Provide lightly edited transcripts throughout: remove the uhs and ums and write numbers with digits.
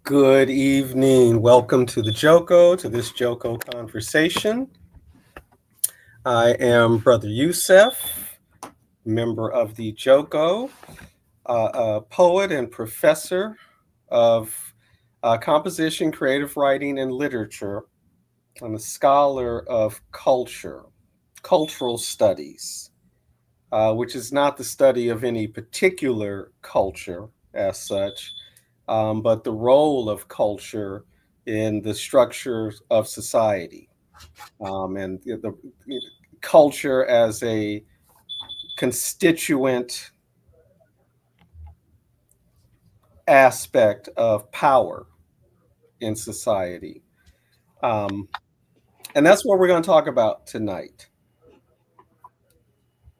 Good evening. Welcome to the Joko, to this Joko conversation. I am Brother Youssef, member of the Joko, a poet and professor of composition, creative writing, and literature. I'm a scholar of culture, cultural studies, which is not the study of any particular culture as such, but the role of culture in the structure of society, and the culture as a constituent aspect of power in society. Um, and that's what we're going to talk about tonight.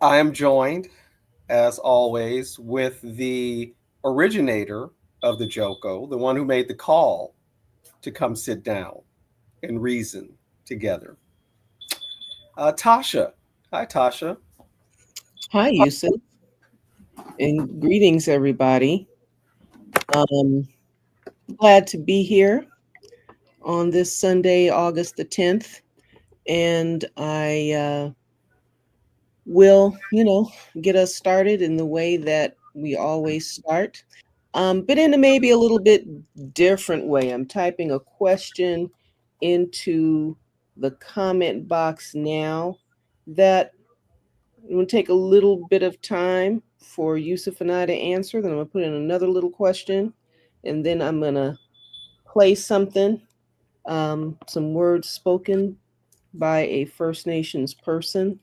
I am joined, as always, with the originator of the Joko, the one who made the call to come sit down and reason together. Tasha. Hi, Tasha. Hi, Yusuf, and greetings, everybody. Um, Glad to be here on this Sunday, August the 10th, and I will, get us started in the way that we always start, but in a maybe a little bit different way. I'm typing a question into the comment box now that I'm going to take a little bit of time for Yusuf and I to answer. Then I'm going to put in another little question. And then I'm going to play something, some words spoken by a First Nations person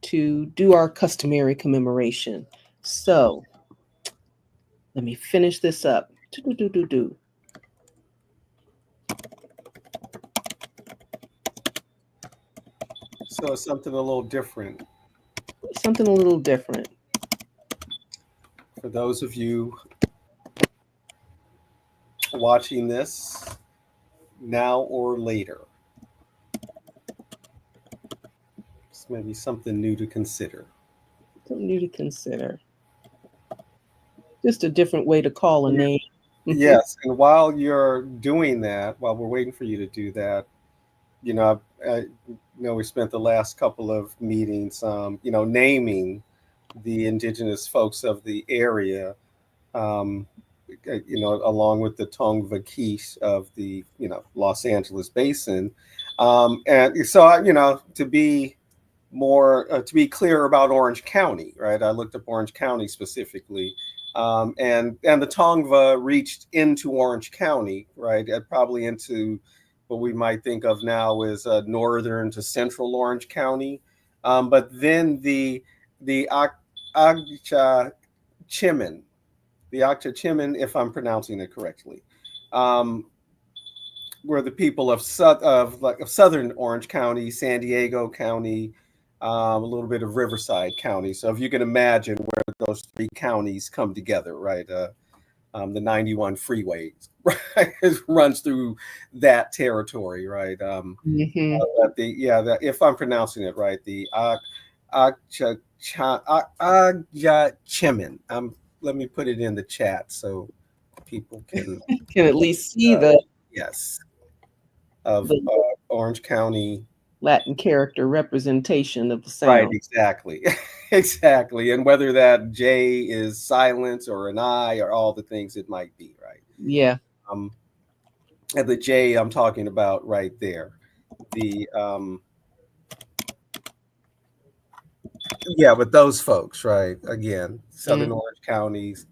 to do our customary commemoration. So let me finish this up. Do-do-do-do-do. So it's something a little different. Something a little different. For those of you watching this now or later, it's maybe something new to consider. Something new to consider. Just a different way to call a name. Yes, and while you're doing that, while we're waiting for you to do that, I know we spent the last couple of meetings, naming the indigenous folks of the area, um, along with the Tongva of the, Los Angeles basin. And so, to be clear about Orange County, right? I looked up Orange County specifically, and the Tongva reached into Orange County, right? Probably into what we might think of now as northern to central Orange County, but then the Agcha Chimin, if I'm pronouncing it correctly, um, were the people of southern Orange County, San Diego County, a little bit of Riverside County. So if you can imagine where those three counties come together, right? The 91 freeway right, runs through that territory, right? Mm-hmm. If I'm pronouncing it right, the Agyachimin. Let me put it in the chat so people can Can at least see yes, of the Orange County. Latin character representation of the Right, sound. exactly. Exactly. And whether that J is silent or an I or all the things it might be, right? Yeah. Um, and the J I'm talking about right there. The but those folks, right? Again, Southern Orange Counties,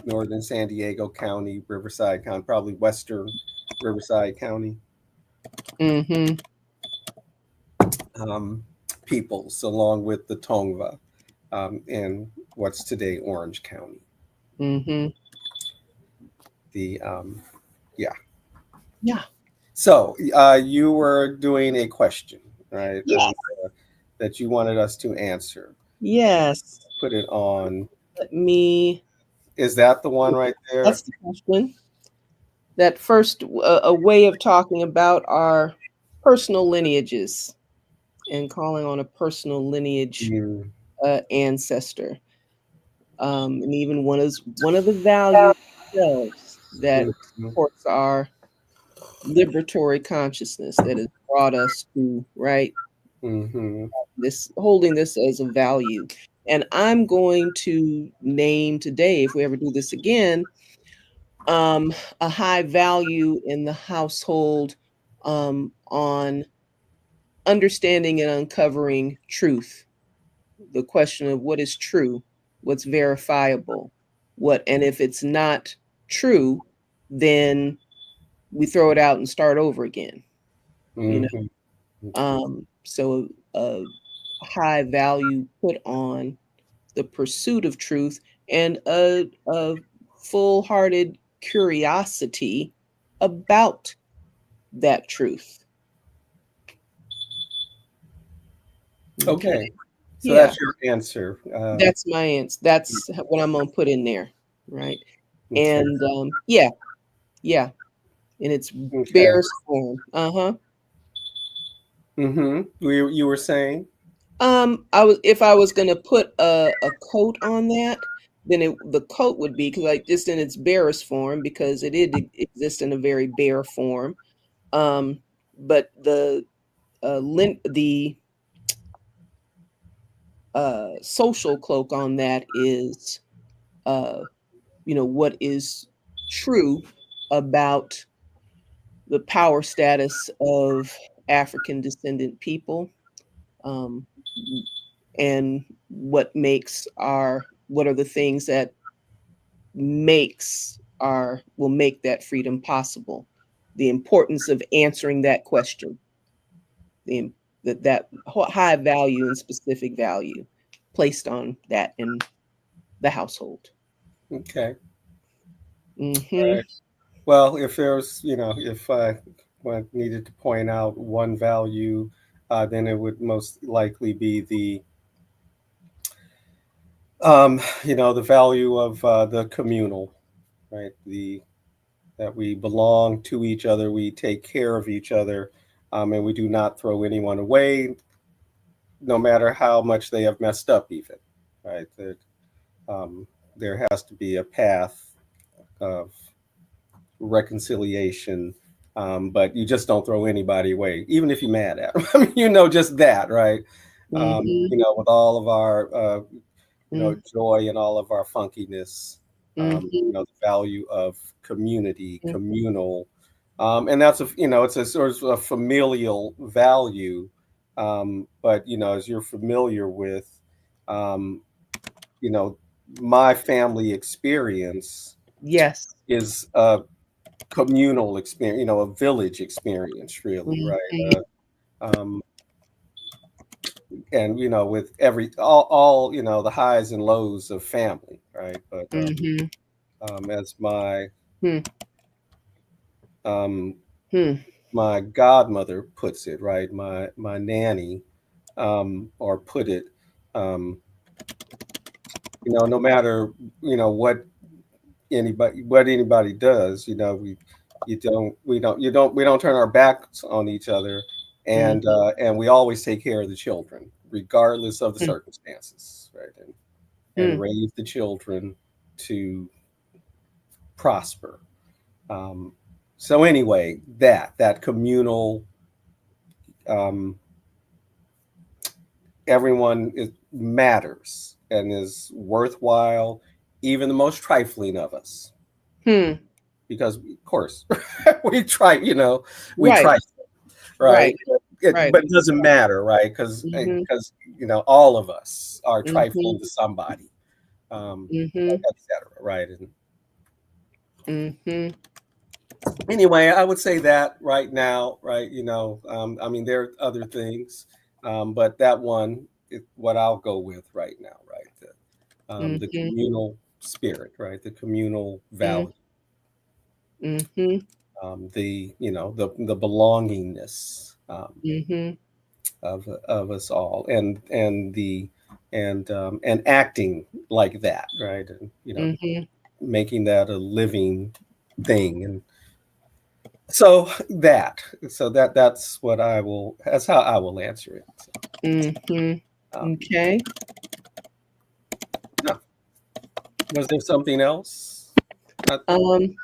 northern San Diego County, Riverside County, probably western Riverside County Mm-hmm. um, peoples, along with the Tongva in what's today Orange County. Mm-hmm. The yeah. Yeah. So you were doing a question, right? Yeah. That you wanted us to answer. Yes. Put it on. Let me. Is that the one right there? That's the question. That first, a way of talking about our personal lineages and calling on a personal lineage Mm, ancestor. And even one of the values themselves that mhm, supports our liberatory consciousness that has brought us to right mhm, this holding this as a value. And I'm going to name today, if we ever do this again, a high value in the household on understanding and uncovering truth. The question of what is true, what's verifiable, and if it's not true, then we throw it out and start over again. You know, mhm. Okay. so a high value put on the pursuit of truth and a full-hearted curiosity about that truth. Okay. Okay. So Yeah, that's your answer. that's my answer. That's what I'm gonna put in there, right? Okay. And yeah, yeah, in its Okay. barest form. Uh-huh. Mm-hmm. You were saying? If I was gonna put a coat on that, then the coat would be because like just in its barest form because it did exist in a very bare form. Um, but the social cloak on that is uh what is true about the power status of African descendant people, um, and what are the things that will make that freedom possible. The importance of answering that question, the that high value and specific value placed on that in the household. Okay. All Hmm. right. Well, if there's, if I needed to point out one value, then it would most likely be the value of the communal, right? That we belong to each other, we take care of each other, and we do not throw anyone away, no matter how much they have messed up, even, right? That there has to be a path of reconciliation, but you just don't throw anybody away, even if you're mad at them. I mean, just that, right? Hmm. With all of our, Hmm. joy and all of our funkiness, Hmm. the value of community, communal, and that's it's a sort of a familial value. But as you're familiar with, um, you know, my family experience Yes. is a communal experience, a village experience, really, right? Mhm. And with all the highs and lows of family, right? But Mhm. as my Hmm. um, Hmm. my godmother puts it, right? My nanny, or put it, um, no matter what anybody does, we don't turn our backs on each other, and Mhm. we always take care of the children, regardless of the Hmm. circumstances, right? And Hmm. raise the children to prosper. Um, so anyway, that communal, um, everyone matters and is worthwhile, even the most trifling of us, Hmm. because of course we try, we Right. try, right? Right. Right. But it doesn't matter, right? Because Mhm. all of us are Mhm. trifling to somebody, Mhm. etc. Right? Mm-hmm. Anyway, I would say that right now, right? I mean, there are other things, but that one is what I'll go with right now, right? The Mm-hmm. communal spirit, right? The communal value, Mm-hmm. the belongingness Mm-hmm. of us all, and acting like that, right? And Mm-hmm. making that a living thing, and so that's how I will answer it. So, Mm-hmm. um, Okay. yeah. Was there something else? Uh, Um,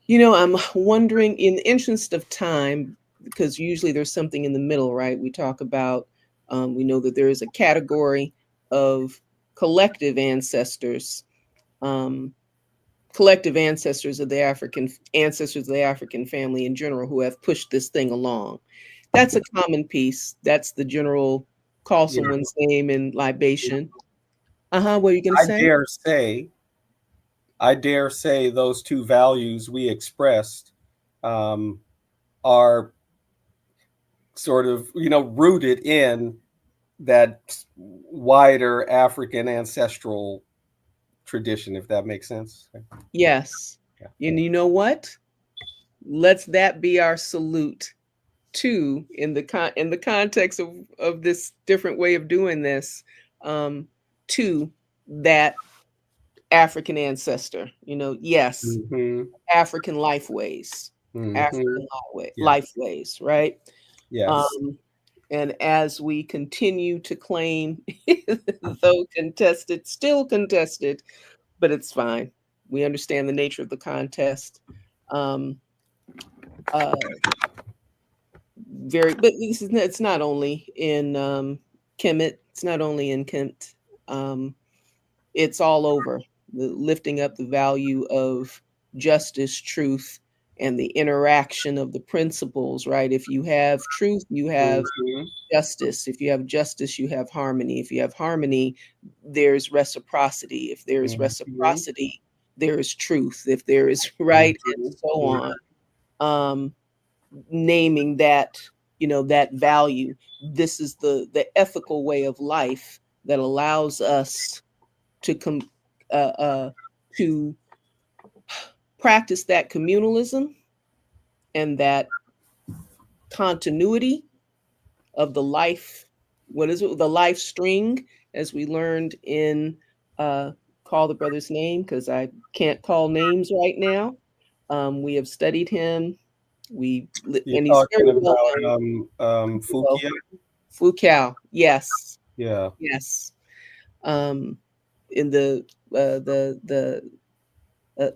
I'm wondering, in the interest of time, because usually there's something in the middle, right? We talk about, we know that there is a category of collective ancestors, um, collective ancestors of the African ancestors of the African family in general who have pushed this thing along. That's a common piece. That's the general call you know, someone's name in libation. What are you going to I say? dare say, I dare say those two values we expressed um, are sort of rooted in that wider African ancestral tradition, if that makes sense. Yes. Yeah. And you know what? Let's that be our salute too, in the context of this different way of doing this, um, to that African ancestor. Yes, Hmm. African life ways, Hmm. African Yes. life ways, right? Yes. Um, and as we continue to claim, though contested, still contested, but it's fine. We understand the nature of the contest. Um, uh, but it's not only in Kemet, it's not only in Kent, um, it's all over. Lifting up the value of justice, truth, and the interaction of the principles, right? If you have truth, you have Hmm. justice. If you have justice, you have harmony. If you have harmony, there's reciprocity. If there is Hmm. reciprocity, there is truth. If there is right, and Hmm. so on. Um, Naming that, that value. This is the ethical way of life that allows us to come to practice that communalism and that continuity of the life. What is it? The life string, as we learned in uh, call the brother's name, because I can't call names right now. We have studied him. You're And he's talking very well about known. Well, Fukia? Foucault, yes, Yeah. yes. In the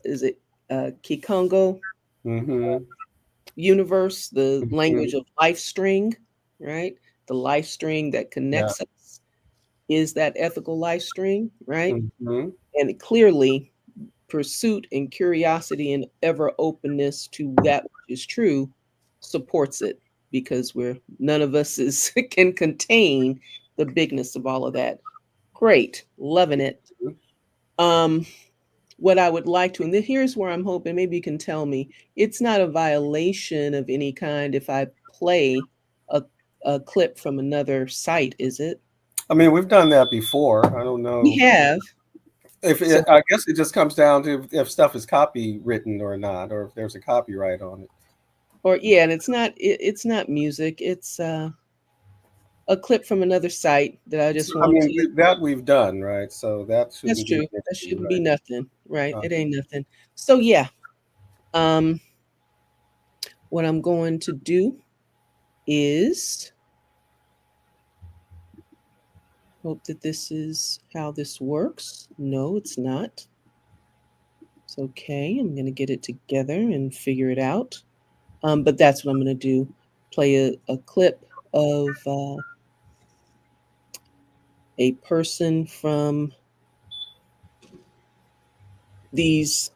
is it Kikongo Hmm. universe, the Hmm. language of life string, right? The life string that Yeah. connects us is that ethical life string, right? Hmm. And clearly, pursuit and curiosity and ever openness to that which is true supports it because none of us is can contain the bigness of all of that. Great, loving it. Um, what I would like to, and then here's where I'm hoping maybe you can tell me it's not a violation of any kind if I play a, a clip from another site, is it? I mean, we've done that before. I don't We know have. So, I guess it just comes down to if stuff is copywritten or not, or if there's a copyright on it. or yeah, and it's not music. It's a clip from another site that I So, just I want mean, to. that we've done, right? So that That's shouldn't be true. an That issue, shouldn't be right? nothing, right? Uh, It ain't nothing. So yeah, um, what I'm going to do is hope that this is how this works. No, it's not. It's okay. I'm going to get it together and figure it out. But that's what I'm going to do. Play a clip of a person from these,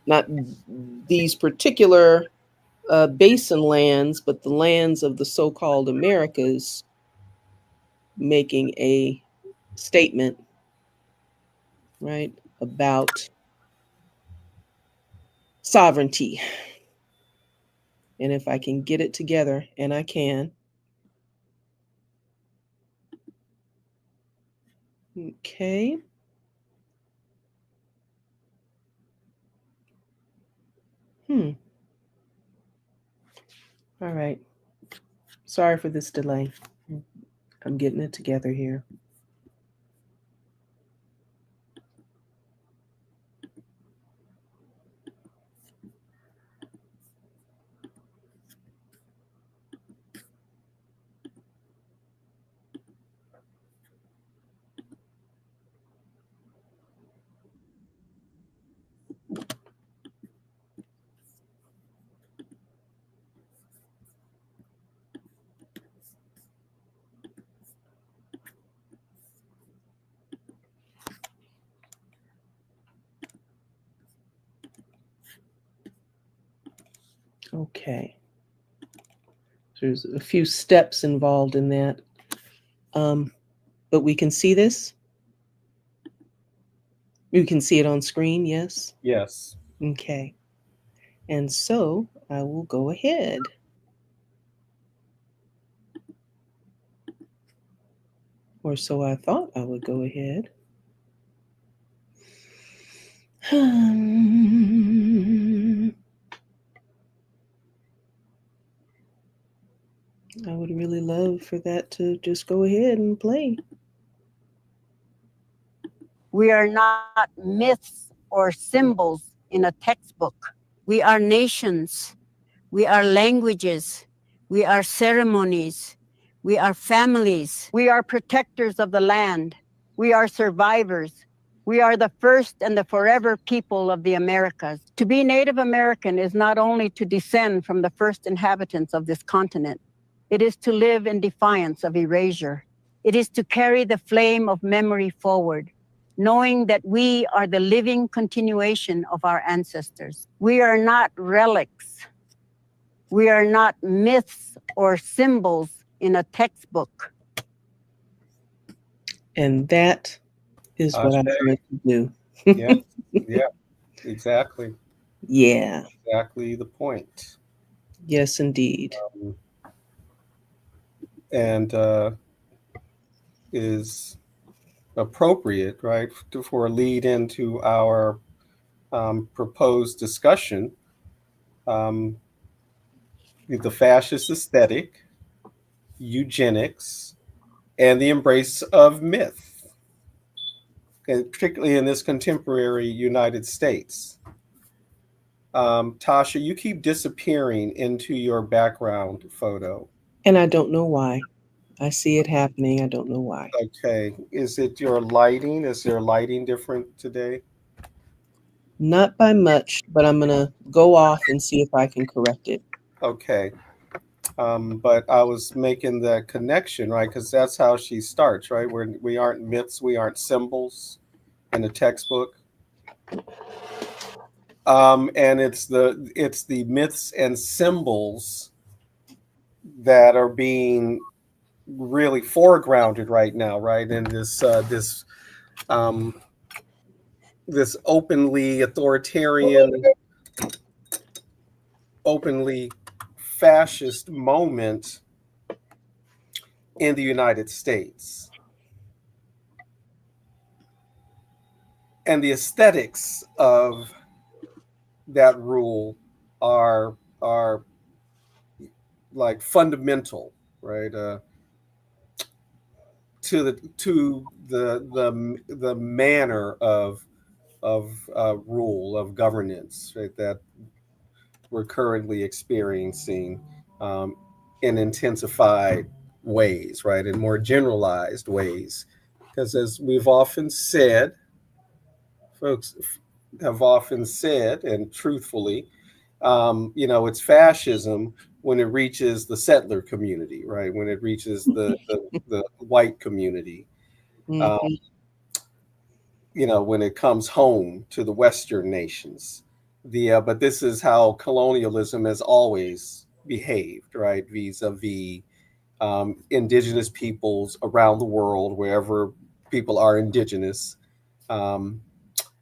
not these particular basin lands, but the lands of the so called Americas, making a statement, right, about sovereignty. And if I can get it together, and I can. Okay. All right. Sorry for this delay. I'm getting it together here. Okay. There's a few steps involved in that. But we can see this. We can see it on screen, yes? Yes. Okay. And so I will go ahead. Or so I thought I would go ahead. I would really love for that to just go ahead and play. We are not myths or symbols in a textbook. We are nations. We are languages. We are ceremonies. We are families. We are protectors of the land. We are survivors. We are the first and the forever people of the Americas. To be Native American is not only to descend from the first inhabitants of this continent, it is to live in defiance of erasure. It is to carry the flame of memory forward, knowing that we are the living continuation of our ancestors. We are not relics. We are not myths or symbols in a textbook. And that is what I'm going to do. Yeah, yeah, exactly. Yeah. Exactly the point. Yes, indeed. And is appropriate, right, for a lead into our proposed discussion. Um, the fascist aesthetic, eugenics, and the embrace of myth, and particularly in this contemporary United States. Tasha, you keep disappearing into your background photo. And I don't know why. I see it happening. I don't know why. Okay. Is it your lighting? Is your lighting different today? Not by much, but I'm going to go off and see if I can correct it. Okay. But I was making that connection, right? Because that's how she starts, right? We aren't myths, we aren't symbols in the textbook. And it's the myths and symbols that are being really foregrounded right now, right? In um, this openly authoritarian, openly fascist moment in the United States. And the aesthetics of that rule are like fundamental, right? To the manner of rule, of governance, right, that we're currently experiencing in intensified ways, right, in more generalized ways. Because as we've often said, folks have often said, and truthfully, it's fascism when it reaches the settler community, right? When it reaches the white community, Mm-hmm. when it comes home to the Western nations. But this is how colonialism has always behaved, right? Vis-a-vis indigenous peoples around the world, wherever people are indigenous,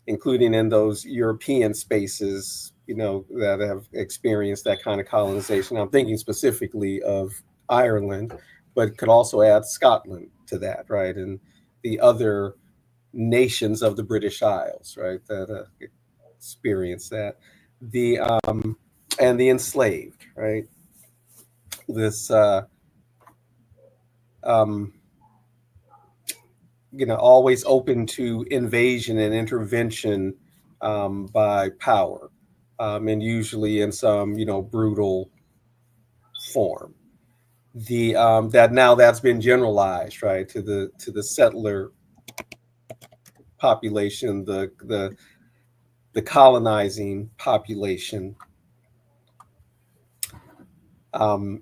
including in those European spaces that have experienced that kind of colonization. I'm thinking specifically of Ireland, but could also add Scotland to that, right? And the other nations of the British Isles, right, that experienced that. The and the enslaved, right? This um, always open to invasion and intervention by power, and usually in some brutal form. The that now that's been generalized, right, to the settler population, the colonizing population,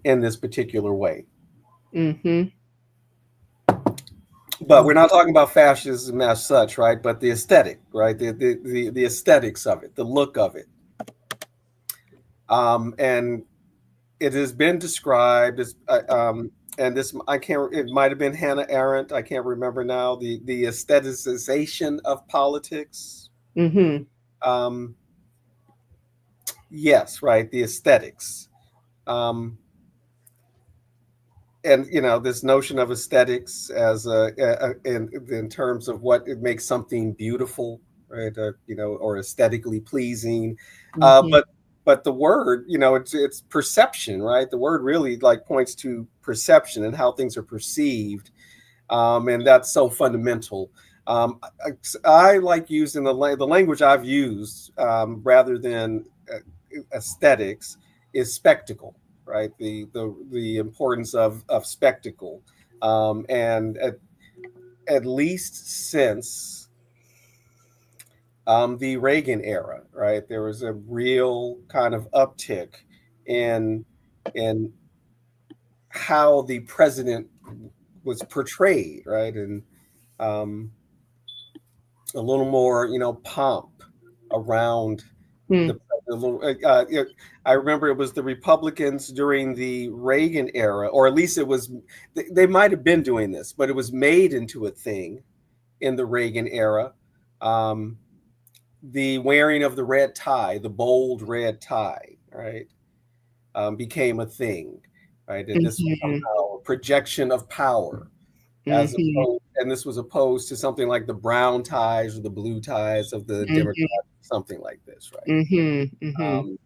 in this particular way. Mm-hmm. But we're not talking about fascism as such, right? But the aesthetic, right? The aesthetics of it, the look of it, and it has been described as, and this I can't. It might have been Hannah Arendt. I can't remember now. The aestheticization of politics. Mm-hmm. Um, yes, right. The aesthetics. Um, and this notion of aesthetics as in terms of what it makes something beautiful, right? Or aesthetically pleasing. Mm-hmm. But the word, it's perception, right? The word really like points to perception and how things are perceived, and that's so fundamental. I like using the language I've used, rather than aesthetics, is spectacle, right? The importance of spectacle, and at least since the Reagan era, right, there was a real kind of uptick in in how the president was portrayed, right, and um, a little more, pomp around the little. I remember it was the Republicans during the Reagan era, or at least it was. They might have been doing this, but it was made into a thing in the Reagan era. Um, the wearing of the red tie, the bold red tie, right, became a thing, right, and this was Mm-hmm. somehow a projection of power, as Mm-hmm. opposed, and this was opposed to something like the brown ties or the blue ties of the Mm-hmm. Democrats, something like this, right? Mm-hmm. Mm-hmm. Um,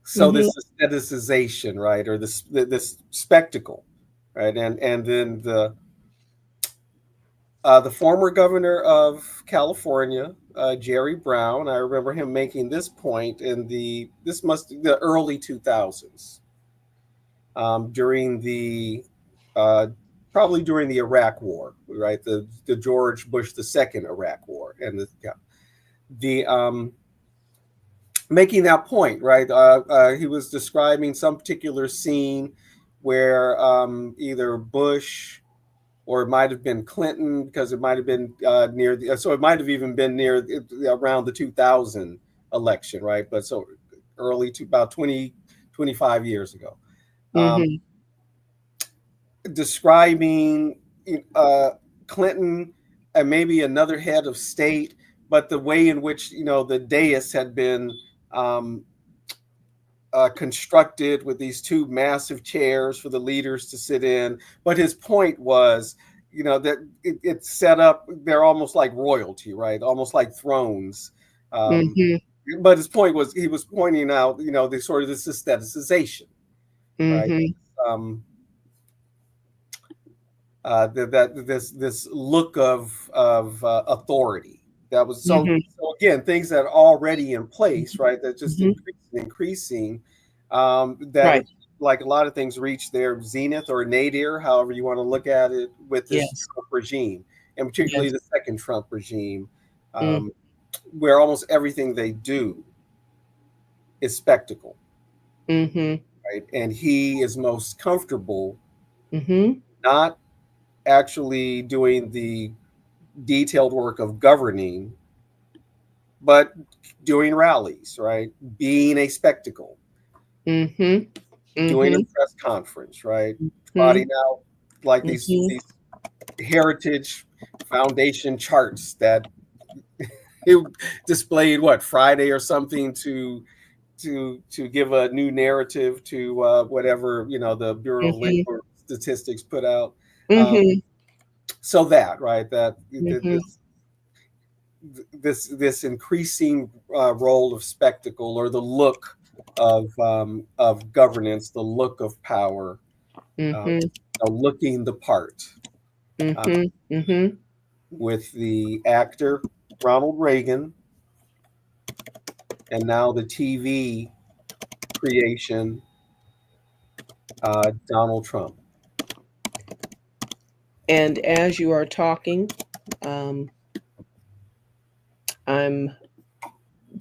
so Mm-hmm. this aestheticization, right, or this spectacle, right, and then the former governor of California, Jerry Brown, I remember him making this point in the early 2000s, during the uh, probably during the Iraq War, right? The George Bush II Iraq War, and the making that point, right? He was describing some particular scene where either Bush, or it might have been Clinton, because it might have been near so it might have even been around the 2000 election, right? But so early to about 25 years ago. Um, Mm-hmm. Describing uh, Clinton and maybe another head of state, but the way in which the dais had been um, constructed with these two massive chairs for the leaders to sit in. But his point was, that it's set up. They're almost like royalty, right? Almost like thrones. Um, Mm-hmm. but his point was, he was pointing out, the sort of this aestheticization, right? Mm-hmm. Um, that this look of authority that was Mm-hmm. so again, things that are already in place, right, that just Mm-hmm. increasing, that Right. it, like a lot of things, reach their zenith or nadir, however you want to look at it, with this Yes. Trump regime, and particularly Yes. the second Trump regime, Mm. um, where almost everything they do is spectacle, Mm-hmm. right, and he is most comfortable Mm-hmm. not actually doing the detailed work of governing, but doing rallies, right? Being a spectacle, Mm-hmm. doing a Mm-hmm. press conference, right? Mm-hmm. Trotting out like these Mm-hmm. heritage foundation charts that it displayed what Friday or something to give a new narrative to whatever the Bureau of Mhm. Labor Statistics put out. Um, Mhm. so that right that Mhm. this increasing role of spectacle, or the look of governance, the look of power, uh, Mhm. looking the part, um, Mhm. Mhm. with the actor Ronald Reagan, and now the TV creation Donald Trump. And as you are talking, um, I'm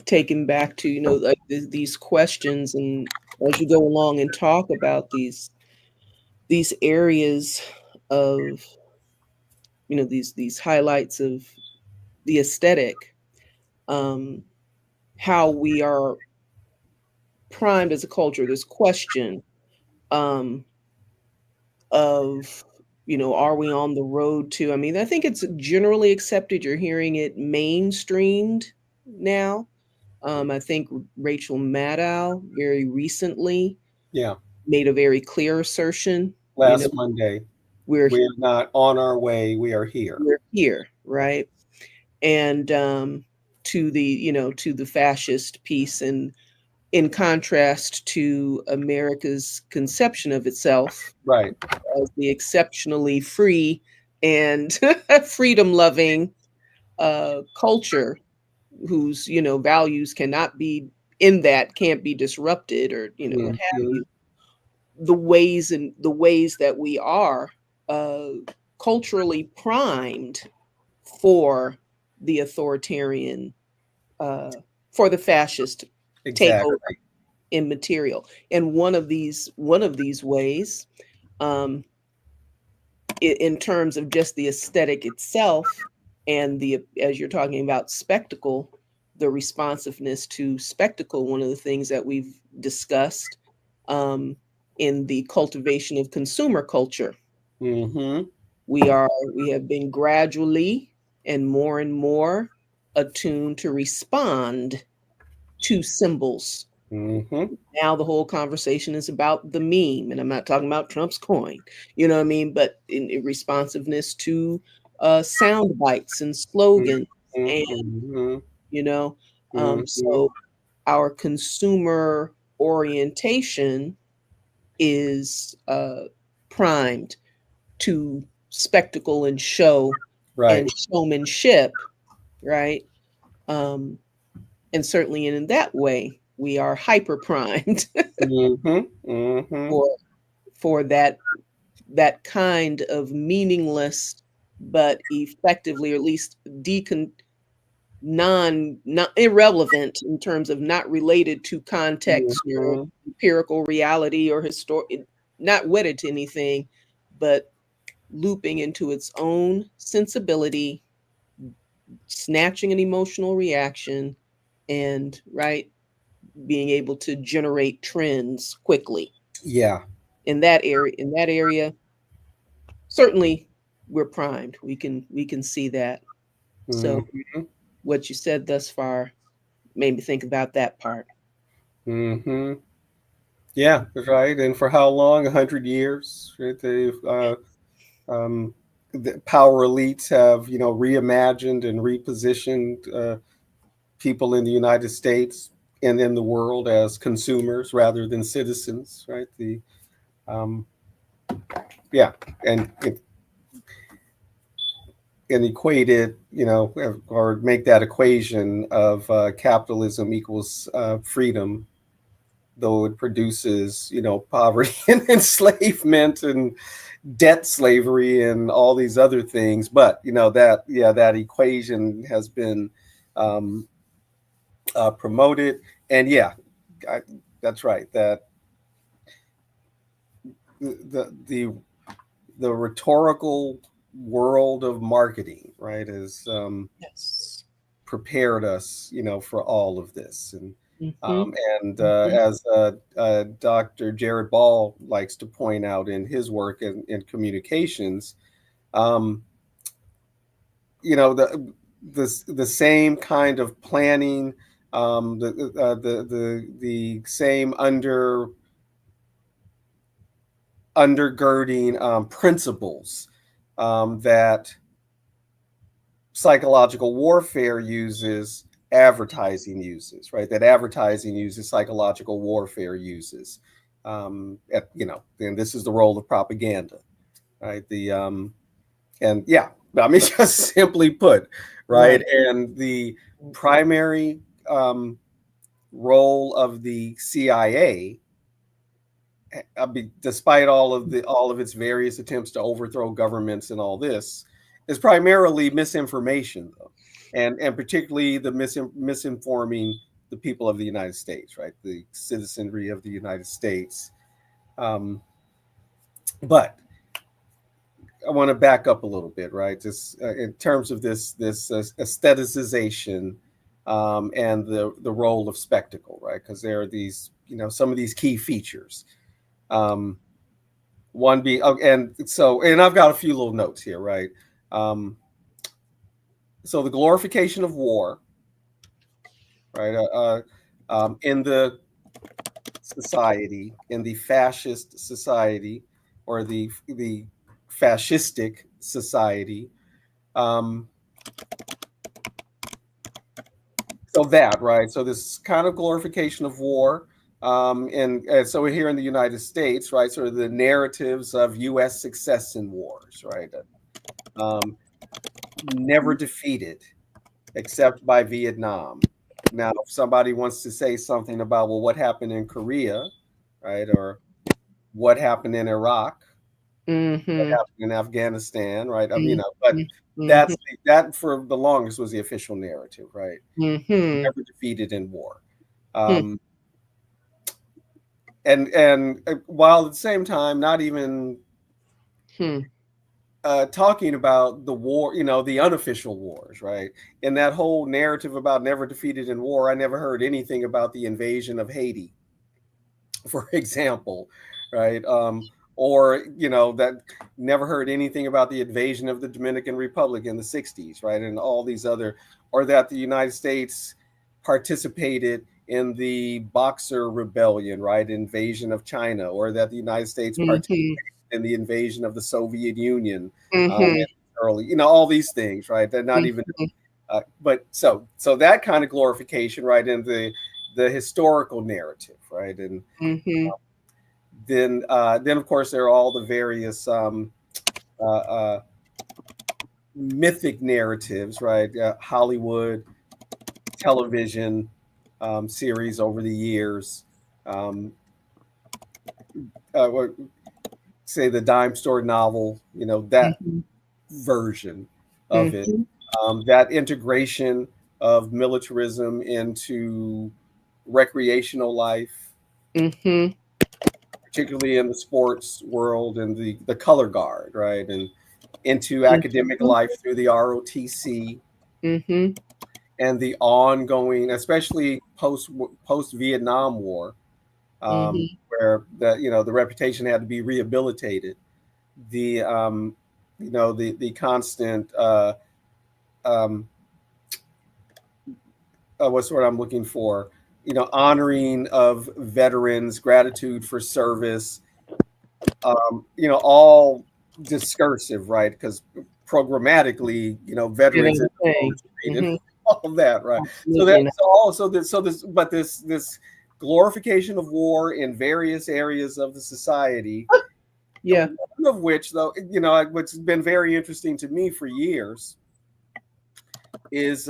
taken back to like these questions, and as you go along and talk about these areas of these highlights of the aesthetic, um, how we are primed as a culture. This question um, of are we on the road to? I mean, I think it's generally accepted. You're hearing it mainstreamed now. I think Rachel Maddow very recently Yeah, made a very clear assertion. last Monday. We're We're not on our way, we are here. we're here, right? And to the fascist piece, and in contrast to America's conception of itself Right. as the exceptionally free and freedom loving culture whose values cannot be can't be disrupted, or what have Mhm. you. The ways that we are uh, culturally primed for the authoritarian, uh, for the fascist takeover Exactly. in material. And one of these ways, um, in terms of just the aesthetic itself, and the as you're talking about spectacle, the responsiveness to spectacle, one of the things that we've discussed um, in the cultivation of consumer culture, Mhm. we have been gradually and more attuned to respond to symbols. Mhm. Now the whole conversation is about the meme, and I'm not talking about Trump's coin, you know what I mean? But in responsiveness to sound bites and slogans, Mhm. and Mhm. you know, Mhm. so our consumer orientation is primed to spectacle and show Right. and showmanship, right? Um, and certainly in that way, we are hyper primed Mhm. Mhm. for that kind of meaningless but effectively, or at least decon not irrelevant in terms of not related to context or Mhm. empirical reality or historic, not wedded to anything, but looping into its own sensibility, snatching an emotional reaction, and right, being able to generate trends quickly Yeah. in that area. Certainly we're primed. We can see that. So Mhm. what you said thus far made me think about that part. Mhm. Yeah, that's right. And for how long? 100 years. Right? They've um, the power elites have reimagined and repositioned people in the United States and in the world as consumers rather than citizens. Right. The um, yeah, and equate it, or make that equation of capitalism equals freedom, though it produces, poverty and enslavement and debt slavery and all these other things. But that equation has been um, promoted, and yeah, I, that's right. That the the rhetorical world of marketing, right, is Yes. prepared us, for all of this. And Hmm. as Dr. Jared Ball likes to point out in his work in communications, um, the the same kind of planning, the same undergirding principles that psychological warfare uses, advertising uses, right? That advertising uses, psychological warfare uses. And this is the role of propaganda, right? And yeah, I mean, just simply put, right? Right. And the primary role of the CIA, I mean, despite all of its various attempts to overthrow governments and all this, is primarily misinformation, though, and particularly the misinforming the people of the United States, right? The citizenry of the United States. Um, but I want to back up a little bit, right? Just in terms of this aestheticization and the role of spectacle, right? Because there are these, some of these key features. Um, One being, oh, and I've got a few little notes here, right? Um, so the glorification of war, right? In the society, in the fascist society, or the fascistic society. Um, so that, right? So this kind of glorification of war. And so we're here in the United States, right? Sort of the narratives of U.S. success in wars, right? Um, Never defeated except by Vietnam. Now, if somebody wants to say something about, well, what happened in Korea, right, or what happened in Iraq, what Mm-hmm. happened in Afghanistan, right? But Mm-hmm. that for the longest was the official narrative, right? Mm-hmm. Never defeated in war. Um, and while at the same time, not even Mm-hmm. talking about the war, the unofficial wars, right? In that whole narrative about never defeated in war, I never heard anything about the invasion of Haiti, for example, right? Or that never heard anything about the invasion of the Dominican Republic in the '60s, right? And all these other, or that the United States participated in the Boxer Rebellion, right? Invasion of China, or that the United States participated Mm-hmm. in the invasion of the Soviet Union, Mm-hmm. early, all these things, right? They're not even, but so that kind of glorification, right, in the historical narrative, right, and Mm-hmm. then of course there are all the various uh, uh, mythic narratives, right? Hollywood, television series over the years. Um, or say the dime store novel, that Mm-hmm. version of it, Mm-hmm. that integration of militarism into recreational life, Mm-hmm. particularly in the sports world and the color guard, right? And into academic life through the ROTC Mm-hmm. and the ongoing, especially post Vietnam War, Mm-hmm. where the reputation had to be rehabilitated. The the constant um, what's what I'm looking for? Honoring of veterans, gratitude for service, all discursive, right? Because programmatically, It veterans ain't and a thing. overrated, Mm-hmm. all of that, right? So Absolutely that's not. also this. So this glorification of war in various areas of the society. Yeah. One of which, though, what's been very interesting to me for years is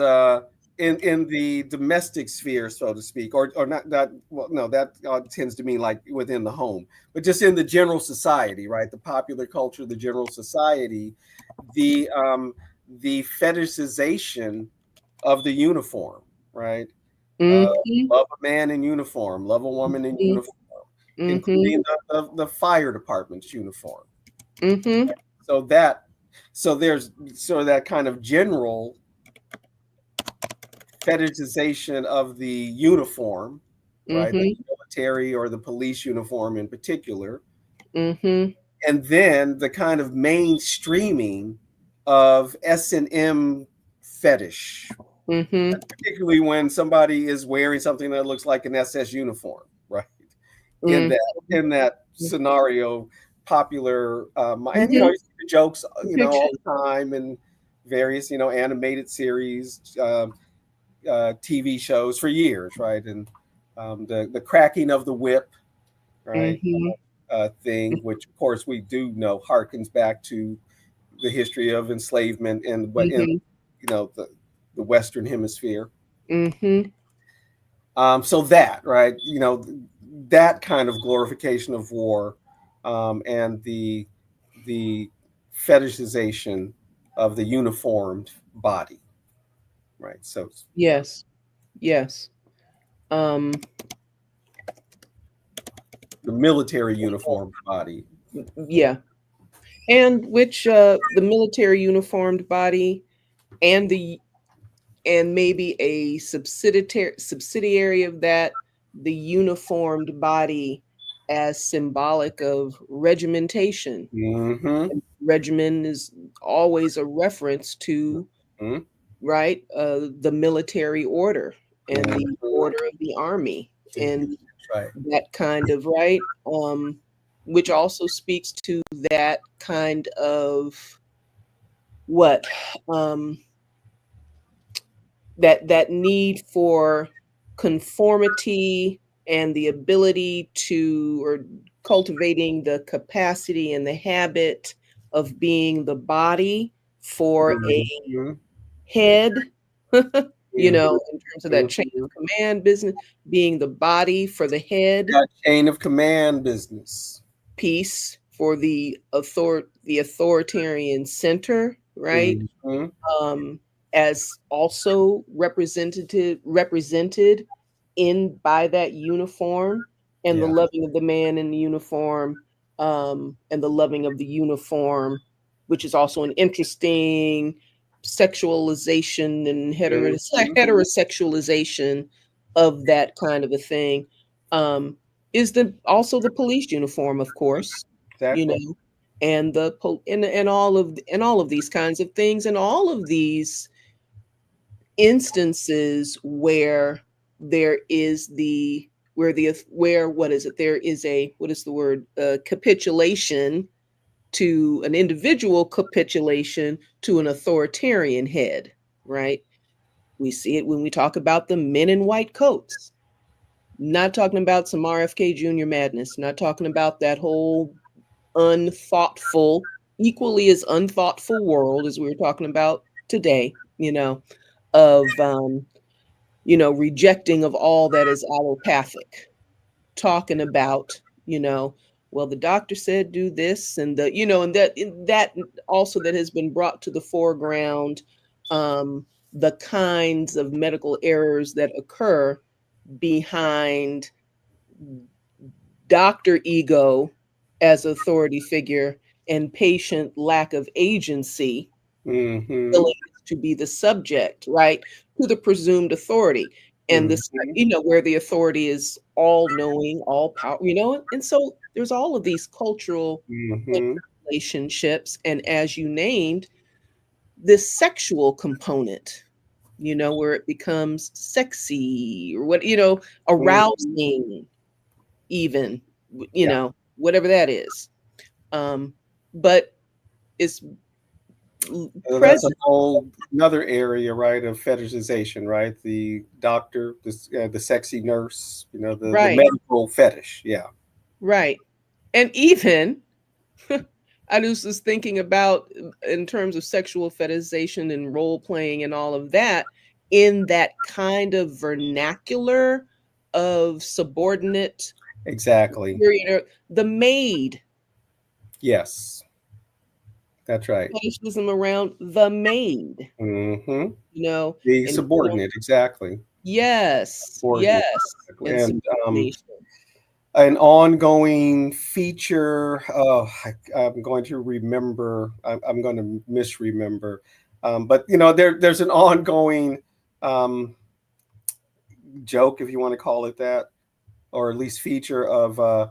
in the domestic sphere, so to speak, or not that. Well, no, that tends to mean like within the home, but just in the general society, right? The popular culture, the general society, the um, the fetishization of the uniform, right? Uh, Mm-hmm. love a man in uniform, love a woman in uniform, Mm-hmm. including the fire department's uniform. Mm-hmm. So that so there's that kind of general fetishization of the uniform, right? The Mm-hmm. military or the police uniform in particular. Mm-hmm. And then the kind of mainstreaming of S&M fetish, Mm-hmm. particularly when somebody is wearing something that looks like an SS uniform, right? In Mm-hmm. that scenario, popular, and Mm-hmm. you see the jokes, all Fiction. the time in various, animated series, TV shows for years, right? And the cracking of the whip, right? Mm-hmm. Thing, which of course we do know harkens back to the history of enslavement in what in Mm-hmm. the Western Hemisphere. Mm-hmm. So that, right, that kind of glorification of war, and the fetishization of the uniformed body, right? So Yes. Yes. Um, the military uniformed body. yeah. And which the military uniformed body and the and maybe a subsidiary of that, the uniformed body as symbolic of regimentation. Mm-hmm. Regimen is always a reference to, Mm-hmm. right, the military order and the Mm-hmm. order of the army and Right. that kind of right, which also speaks to that kind of what, um, that need for conformity and the ability to, or cultivating the capacity and the habit of being the body for a Mm-hmm. head, Mm-hmm. in terms of that chain Mm-hmm. of command business, being the body for the head, That chain of command business. piece for the authoritarian center, right? Mm-hmm. um, as also represented in by that uniform and the Yeah. loving of the man in the uniform, and the loving of the uniform, which is also an interesting sexualization and Mm-hmm. heterosexualization of that kind of a thing. Is the also the police uniform, of course, you Exactly. know, and and all of these kinds of things, and all of these instances where there is the where what is it, there is a, what is the word, capitulation to an individual, capitulation to an authoritarian head, right? We see it when we talk about the men in white coats, not talking about some RFK Jr. madness, not talking about that whole unthoughtful, equally as unthoughtful world as we were talking about today, of rejecting of all that is allopathic, talking about, well, the doctor said do this, and and that also that has been brought to the foreground, the kinds of medical errors that occur behind doctor ego as authority figure and patient lack of agency, Mm-hmm. willingness to be the subject, right, to the presumed authority. And this, Mm-hmm. where the authority is all knowing, all power, and so there's all of these cultural Mm-hmm. relationships. And as you named, this sexual component, where it becomes sexy or what, Mm-hmm. arousing, even, Yeah. whatever that is. But it's So that's a present, whole another area, right, of fetishization, right? The doctor, the sexy nurse, the right, medical fetish. Yeah. right. And even I was thinking about, in terms of sexual fetishization and role playing and all of that, in that kind of vernacular of subordinate, Exactly. the maid, Yes. That's right. fetishism around the maid, Mm-hmm. you know, The and so, subordinate, exactly. yes, Subordinate. yes, and And subordination, an ongoing feature. Oh, I'm going to remember. I'm going to misremember. But there's an ongoing um, joke, if you want to call it that, or at least feature of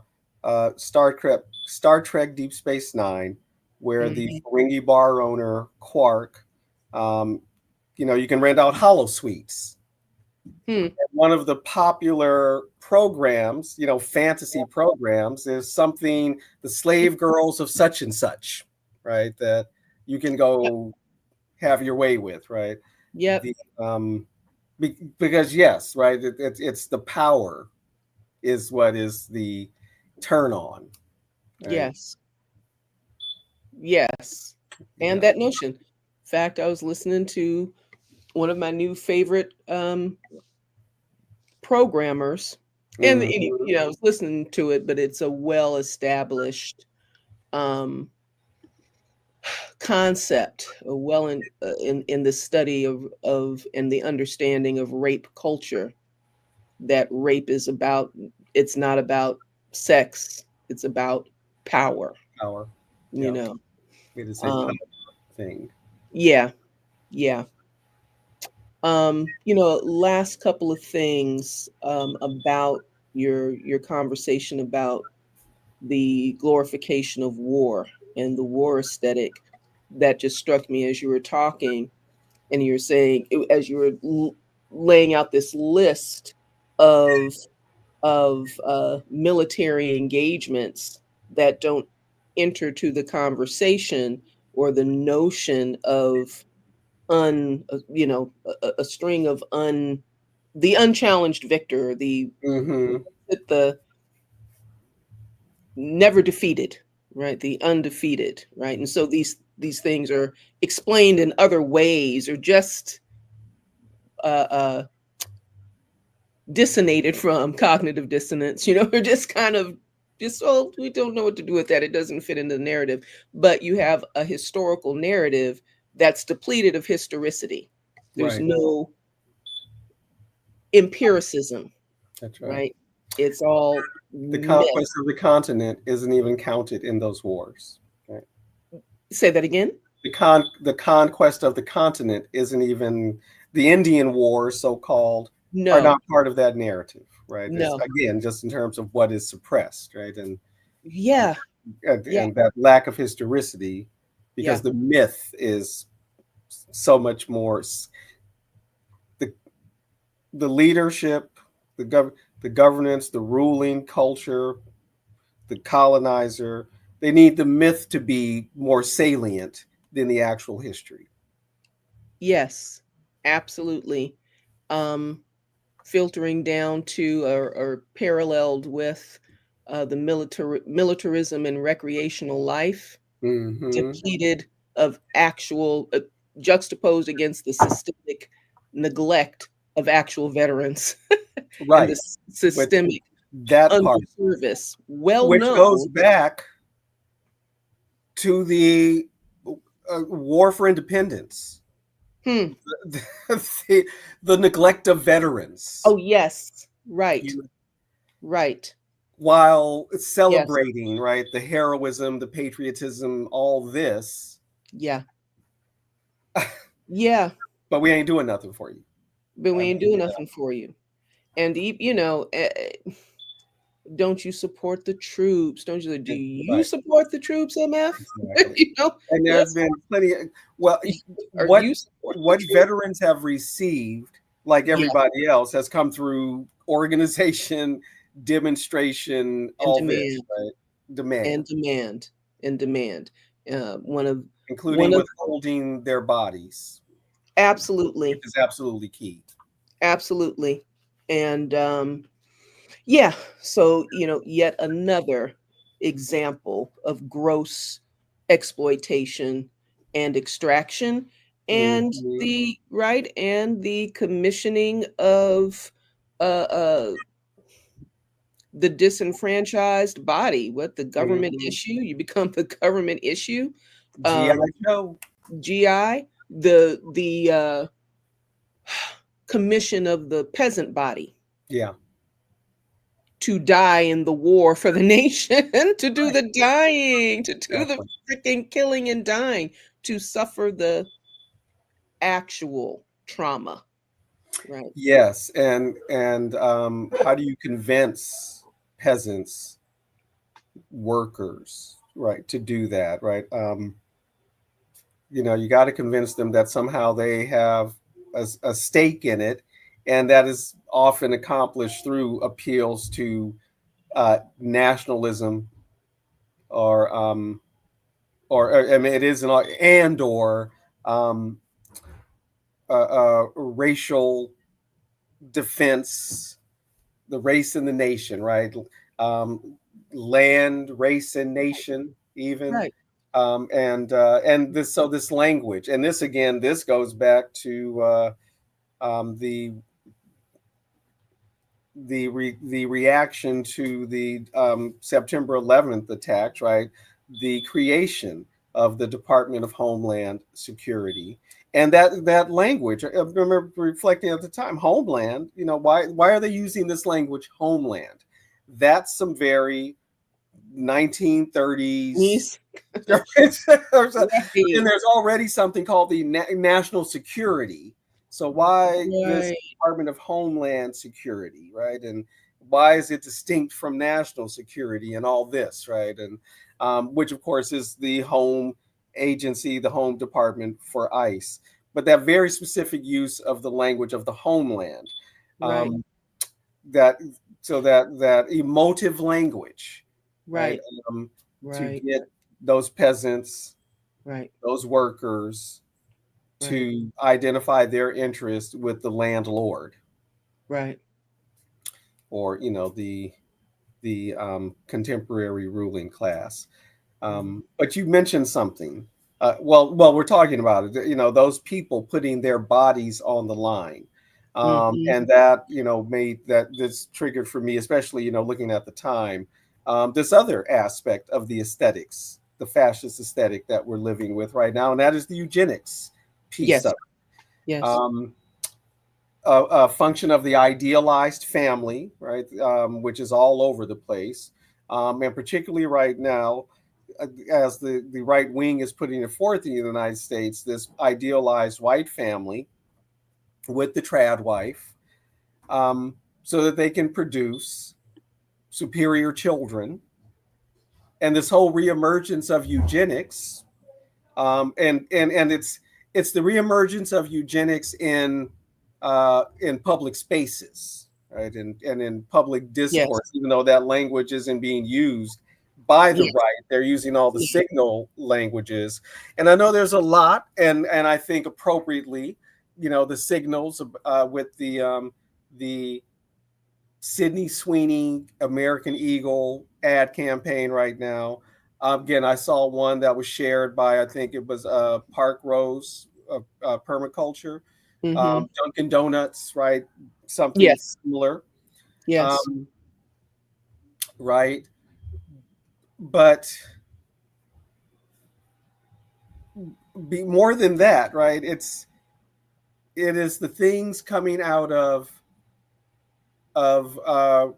Star Trek Deep Space Nine, where the mhm, Ferengi bar owner Quark, um, you can rent out hollow suites. Hmm. One of the popular programs, fantasy programs, is something, the slave girls of such and such, right? That you can go have your way with, right? Yep. The because yes, right, it's the power is what is the turn on, right? Yes. Yes. And Yeah. that notion. In fact, I was listening to one of my new favorite programmers, and Mhm. I was listening to it, but it's a well established um, concept, well in the study of and the understanding of rape culture. That rape is about, it's not about sex, it's about power. Power. You Yeah, know, it is a power um, thing. yeah, yeah. Last couple of things about your conversation about the glorification of war and the war aesthetic that just struck me as you were talking, and you're saying, as you were laying out this list of military engagements that don't enter to the conversation, or the notion of a string of the unchallenged victor, Hmm. the never defeated, right? The undefeated, right? And so these things are explained in other ways, or just uh, uh, dissonated from cognitive dissonance, or just kind of just, oh, we don't know what to do with that. It doesn't fit into the narrative. But you have a historical narrative that's depleted of historicity. There's Right. no empiricism, That's right. right? It's all The myth. conquest of the continent isn't even counted in those wars. Right? Say that again. The conquest of the continent isn't even, the Indian Wars, so called, are No, not part of that narrative, right? It's no. again just in terms of what is suppressed, right? Yeah, yeah, And that lack of historicity, because yeah. the myth is so much more, the the leadership, the governance, the ruling culture, the colonizer, they need the myth to be more salient than the actual history. Yes, absolutely. Um, Filtering down to, or paralleled with, the militarism and recreational life, Hmm. depleted of actual, juxtaposed against the systemic neglect of actual veterans and the Right. Which systemic that part, underservice, well which goes known. back to the war for independence, Hmm. the, the neglect of veterans, Oh, yes. Right. you know, Right. while Yes. celebrating, right, the heroism, the patriotism, all this, Yeah. Yeah. but we ain't doing nothing for you. But I we ain't mean, doing nothing for you. And don't you support the troops? Don't you? Do you right, support the troops, MF? exactly. you know, And there's let's. been plenty of, well, Are what you support the what troops? veterans have received, like Yeah, everybody else, has come through organization, demonstration, and all this, demand, right? Demand, and demand, and demand. One of including one of withholding their bodies, which absolutely, is absolutely key. absolutely, and yeah. So yet another example of gross exploitation and extraction, and Hmm. the commissioning of uh the disenfranchised body. What, the government Hmm. issue? You become the government issue. GI um Joe. GI, the commission of the peasant body Yeah, to die in the war for the nation, to do the dying, to do the exactly. freaking killing and dying, to suffer the actual trauma, right? Yes, and how do you convince peasants, workers, right, to do that, right? You got to convince them that somehow they have a stake in it, and that is often accomplished through appeals to nationalism or I mean it is an and or um, racial defense, the race and the nation, right? Um, land, race, and nation, even. Right. And this, so this language, and this again, this goes back to the the reaction to the September 11th attacks, right? The creation of the Department of Homeland Security, and that language. I remember reflecting at the time, Homeland. You know, why are they using this language, Homeland? That's some very 1930s. Yes. And Right. there's already something called the national security. So why this Right. Department of Homeland Security, right? And why is it distinct from national security and all this, right? And which of course is the home agency, the home department for ICE. But that very specific use of the language of the homeland, Right. um, that that emotive language, right? Right. Um, to Right. get those peasants, Right. those workers, Right. to identify their interest with the landlord, Right. or the contemporary ruling class. But you mentioned something. Well, we're talking about it. You know, those people putting their bodies on the line, Mm-hmm. and that made that this triggered for me, especially looking at the time, this other aspect of the aesthetics, the fascist aesthetic that we're living with right now, and that is the eugenics piece of Yes. it. Yes. A function of the idealized family, right, which is all over the place, and particularly right now, as the right wing is putting it forth in the United States, this idealized white family with the trad wife, so that they can produce superior children, and this whole reemergence of eugenics, and it's the reemergence of eugenics in public spaces, right, and in public Yes. discourse, even though that language isn't being used by the Yes. right. They're using all the Yeah. signal languages, and I know there's a lot, and I think appropriately, the signals with the Sydney Sweeney American Eagle ad campaign right now. Again, I saw one that was shared by, I think it was Park Rose Permaculture, Mm-hmm. Dunkin' Donuts, right? Something Yes. similar, Yes. um, right? But be more than that, right? It is the things coming out of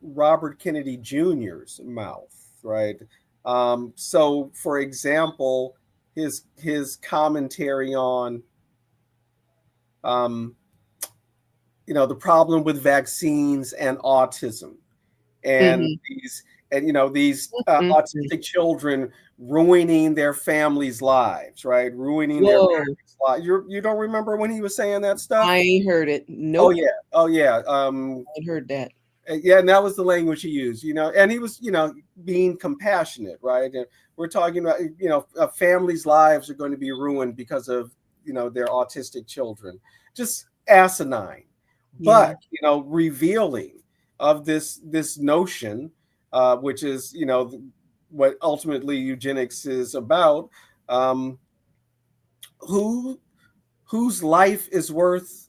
Robert Kennedy Jr.'s mouth, right? So, for example, his commentary on um, the problem with vaccines and autism, and Mm-hmm. these Mm-hmm. autistic children ruining their families' lives, right? Ruining their Whoa. parents' lives. You don't remember when he was saying that stuff? I ain't heard it. Oh Nope. yeah, oh yeah. I ain't heard that. Yeah, and that was the language he used, and he was, being compassionate, right? And we're talking about, families' lives are going to be ruined because of, their autistic children. Just asinine, Yeah. but revealing of this notion, which is, what ultimately eugenics is about. Um, who whose life is worth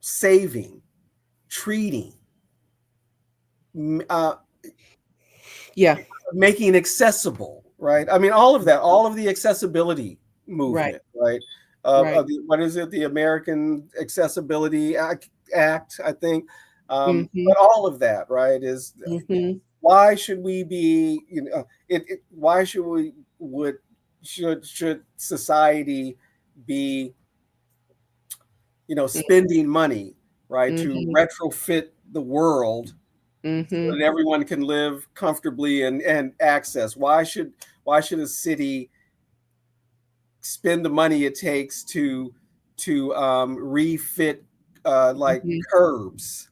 saving, treating, uh, Yeah. making accessible, right? I mean, all of that, all of the accessibility Right. movement, right? Right. What is it? The American Accessibility Act, I think. Mm-hmm. But all of that, right, is Mm-hmm. why should we be, why should we, should society be, spending money, right, to Mm-hmm. retrofit the world so Mm-hmm. that everyone can live comfortably and access. Why should a city spend the money it takes to refit like Mhm. curbs.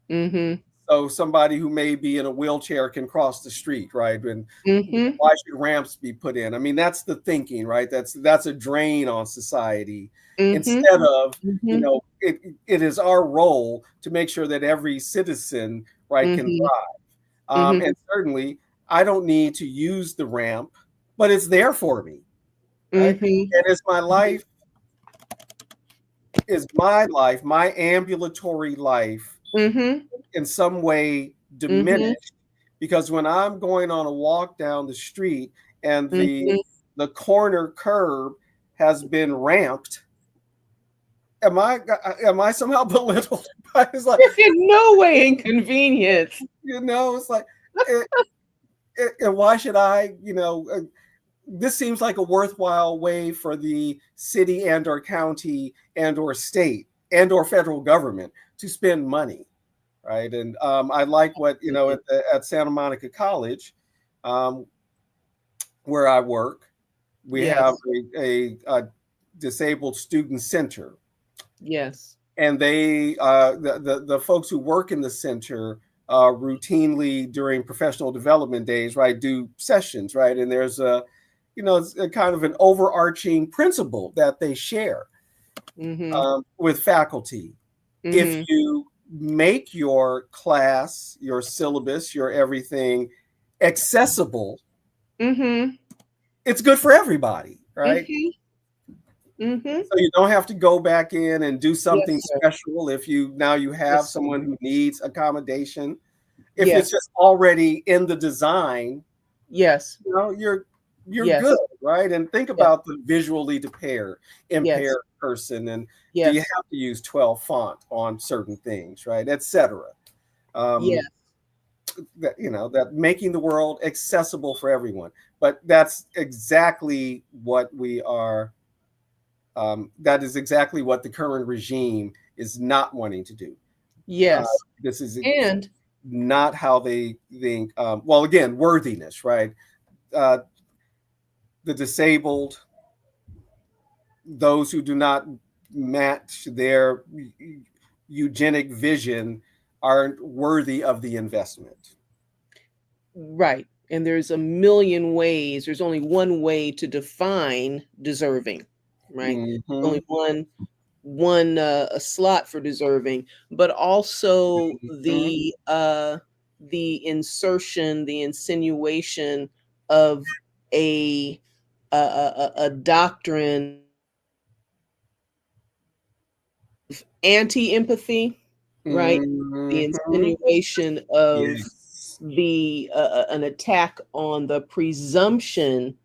Mhm. So somebody who may be in a wheelchair can cross the street, right? And Mhm. why should ramps be put in? I mean, that's the thinking, right? That's a drain on society. Mhm. Instead of, Mhm. it is our role to make sure that every citizen, right, can Mhm. thrive. Mhm. And certainly, I don't need to use the ramp, but it's there for me, right? Mhm. And is my life, my ambulatory life, Mhm. in some way Mhm. diminished because when I'm going on a walk down the street and Mhm. the corner curb has been ramped, am I somehow belittled? It's like, In no way inconvenience. it's like, it, and why should I, this seems like a worthwhile way for the city and or county and or state and or federal government to spend money, right? And I like what at Santa Monica College, um, where I work, we have Yes. a disabled student center, Yes. and they the folks who work in the center routinely during professional development days, right, do sessions, right, and there's it's a kind of an overarching principle that they share Mhm. with faculty. If Mhm. you make your class, your syllabus, your everything accessible, Mhm. it's good for everybody, right? Mhm. Mhm. So you don't have to go back in and do something Yes, sir. special if you have Yes, sir. someone who needs accommodation. If it's Yes. just already in the design, Yes. you're Yes. good, right? And think Yes. about the visually Yes. impaired person, and do you Yes. have to use 12 font on certain things, right, etc. Yes. um, that making the world accessible for everyone. But that's exactly what we are. That is exactly what the current regime is not wanting to do. Uh, Yes. this is And not how they think. Well, again, worthiness, right? Uh, the disabled, those who do not match their eugenic vision, aren't worthy of the investment. right. And there's a million ways. There's only one way to define deserving, right? Hmm. Only one a slot for deserving, but also Hmm. the insertion, the insinuation of a a doctrine anti-empathy, right? The Hmm. insinuation of Yes. the an attack on the presumption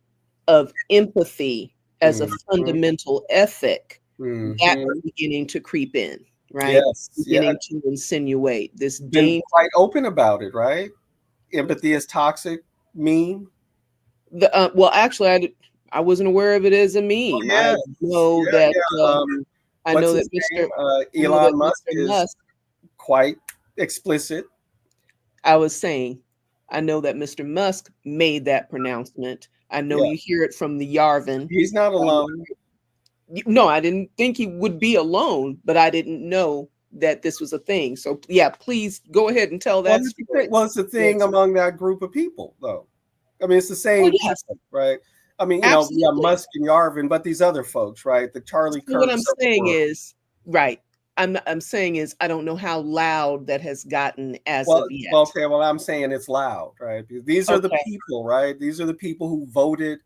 of empathy as a Hmm. fundamental ethic that Hmm. are beginning to creep in, right? Yes. Yeah. Beginning to insinuate this Been danger. quite open about it, right? Empathy is toxic meme. Well, actually, I wasn't aware of it as a Oh, meme. yes. Know Yeah, that yeah. I What's know his that name? I know that Elon Musk Mr. is Musk. quite explicit. I was saying, I know that Mr. Musk made that pronouncement. I know Yeah, you hear it from the Yarvin. he's not alone. No, I didn't think he would be alone, but I didn't know that this was a thing. So yeah, please go ahead and tell that story. It's the thing Yes. among that group of people, though. I mean, it's the Oh same yes, people, right? I mean, we have absolutely. Musk and Yarvin, but these other folks, right? The Charlie So what I'm Kirks of the saying world. is, right. I'm saying is I don't know how loud that has gotten as Well, of yet. okay. Well, I'm saying it's loud, right? Because these are the Okay. people, right? These are the people who voted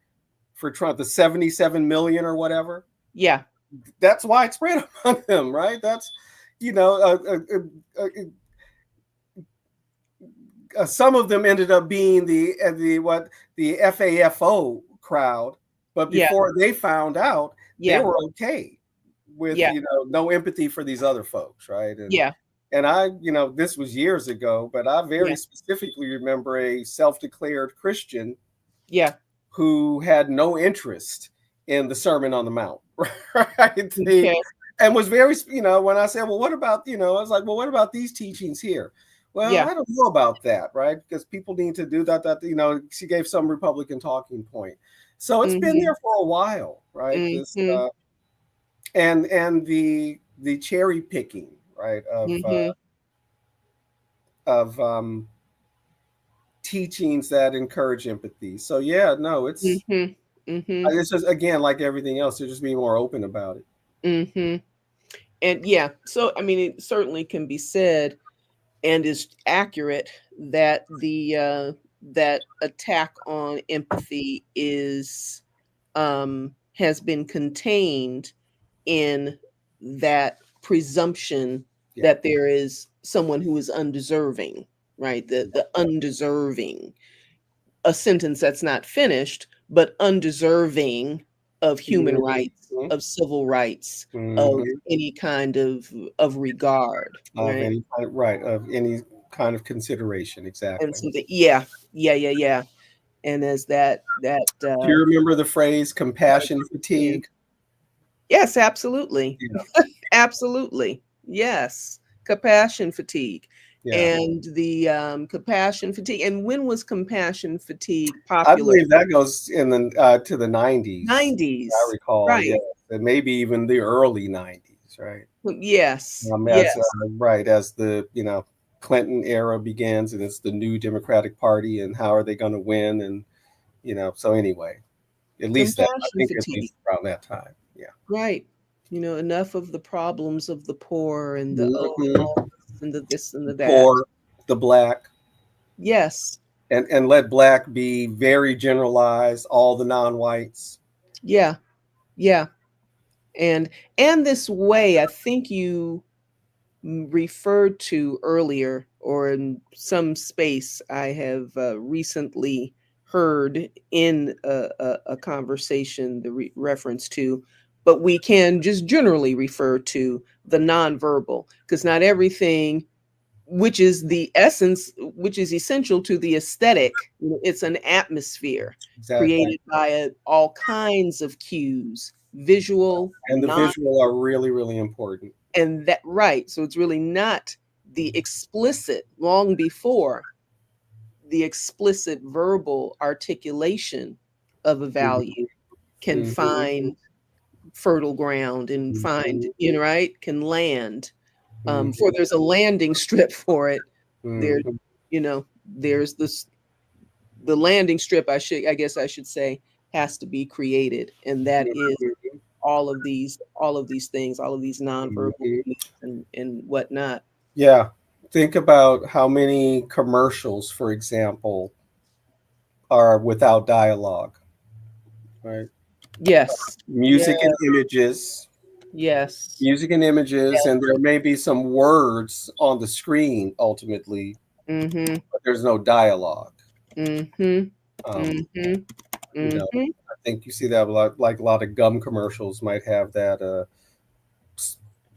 for Trump, the 77 million or whatever. Yeah. That's widespread among them, right? That's, you know, some of them ended up being the FAFO crowd, but Yeah. before they found out, they Yeah. were okay with Yeah. no empathy for these other folks, right? Yeah. And I, this was years ago, but I very Yeah. specifically remember a self-declared Christian Yeah. who had no interest in the Sermon on the Mount, right? Okay. And was very, when I said, well, what about, I was like, well, what about these teachings here? Well, Yeah. I don't know about that, right? Because people need to do that, she gave some Republican talking point. So it's been Mhm. there for a while, right? This, Mhm. and the cherry picking, right, Mm-hmm. of teachings that encourage empathy. So yeah, no, Mm-hmm. Mm-hmm. it's just, again, like everything else, they're just being more open about it. Mm-hmm. And yeah, so I mean, it certainly can be said and is accurate that the that attack on empathy is has been contained in that presumption Yeah. that there is someone who is undeserving, right? The undeserving, a sentence that's not finished, but undeserving of human rights, Mhm. of civil rights, of Mhm. any kind of regard, Of right? any kind, right, of any kind of consideration, And exactly. something, yeah, yeah, yeah, yeah. And as Do you remember the phrase compassion yeah. fatigue? Yes, absolutely. Yeah. Absolutely. Yes. Compassion fatigue. Yeah. And the compassion fatigue. And when was compassion fatigue I popular? believe that goes in the to the 90s. I 90s. recall, Right. yes, and maybe even the early 90s, right? Yes. As Yes. right, as the, Clinton era begins, and it's the new Democratic Party, and how are they going to win? And so anyway, at least that, I Compassion think, at fatigue. least around that time. Yeah. Right. Enough of the problems of the poor and the Mhm. and the this and the that. Poor, the black, Yes. and let black be very generalized, all the non-whites. Yeah. Yeah. And this way, I think you referred to earlier, or in some space I have recently heard in a conversation, the reference to, but we can just generally refer to the nonverbal, because not everything, which is the essence, which is essential to the aesthetic, it's an atmosphere Exactly. created by all kinds of cues, visual, And the non, visual are really, really important. and that, right, so it's really not the explicit, long before the explicit verbal articulation of a Mhm. value can Mhm. find fertile ground and find, Mhm. right, can land, Mhm. for there's a landing strip for it. There, Mhm. there's this, the landing strip, I guess I should say, has to be created, and that is Mhm. all of these things, all of these nonverbal Mhm. cues and whatnot. Yeah. Think about how many commercials, for example, are without dialogue, right? Yes. Yeah. Music and images, Yes. and there may be some words on the screen ultimately, Mm-hmm. but there's no dialogue. Mm-hmm. Um, Mm-hmm. you know, Mm-hmm. I think you see that a lot, like a lot of gum commercials might have that.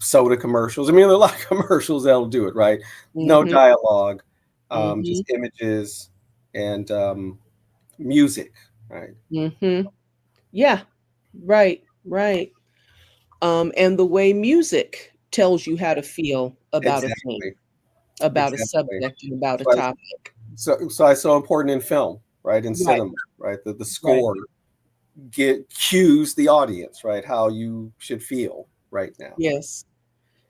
Soda commercials. I mean, there are a lot of commercials that'll do it, right? No Mm-hmm. dialogue, Mm-hmm. just images and music, right? Mm-hmm. Yeah. Right. Right. And the way music tells you how to feel about a thing, Exactly, about a exactly. subject, and about a So, topic. so it's so important in film, right? In Right. cinema, right? The Right. score get cues the audience, right? How you should feel right now. Yes.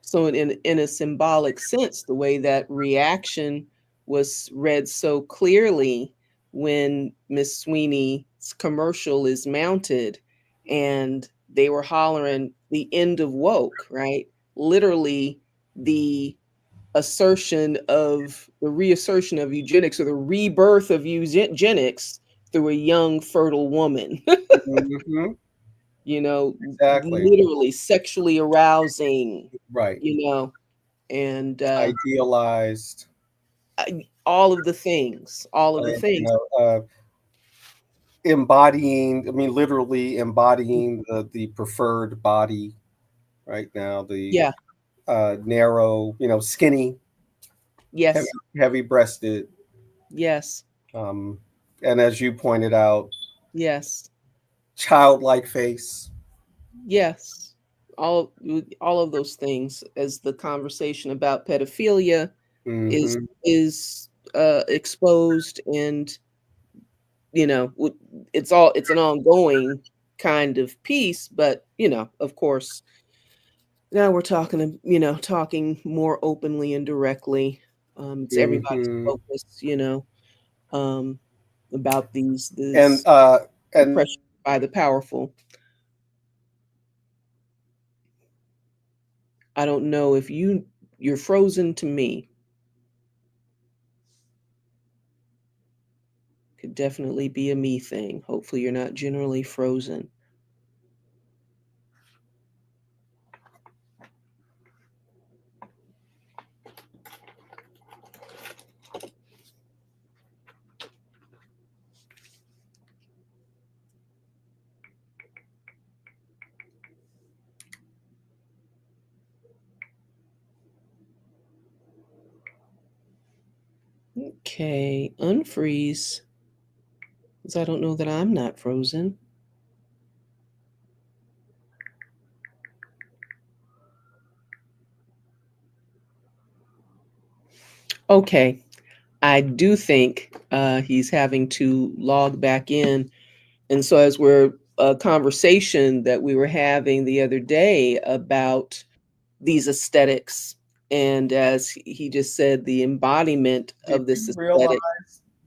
So in a symbolic sense, the way that reaction was read so clearly when Miss Sweeney's commercial is mounted and they were hollering the end of woke, right? Literally the the reassertion of eugenics, or the rebirth of eugenics through a young fertile woman. Hmm. you know Exactly. Literally sexually arousing, Right. you know and Idealized. all of the things, all of the You things. know, embodying. I mean, literally embodying the preferred body right now. The Yeah. narrow, skinny, heavy, Yes. heavy breasted, Yes. um, and as you pointed out, Yes. childlike face. Yes. All of those things, as the conversation about pedophilia is Hmm. exposed, and it's an ongoing kind of piece, but of course, Now we're talking, talking more openly and directly. It's everybody's Hmm. focus, um, about these And this and oppression by the powerful. I don't know if you're frozen to me. Could definitely be a me thing. Hopefully you're not generally frozen. Okay, unfreeze. Because I don't know that I'm not frozen. Okay, I do think he's having to log back in. And so, as we're a conversation that we were having the other day about these aesthetics, and as he just said, the embodiment did of this you realize aesthetic.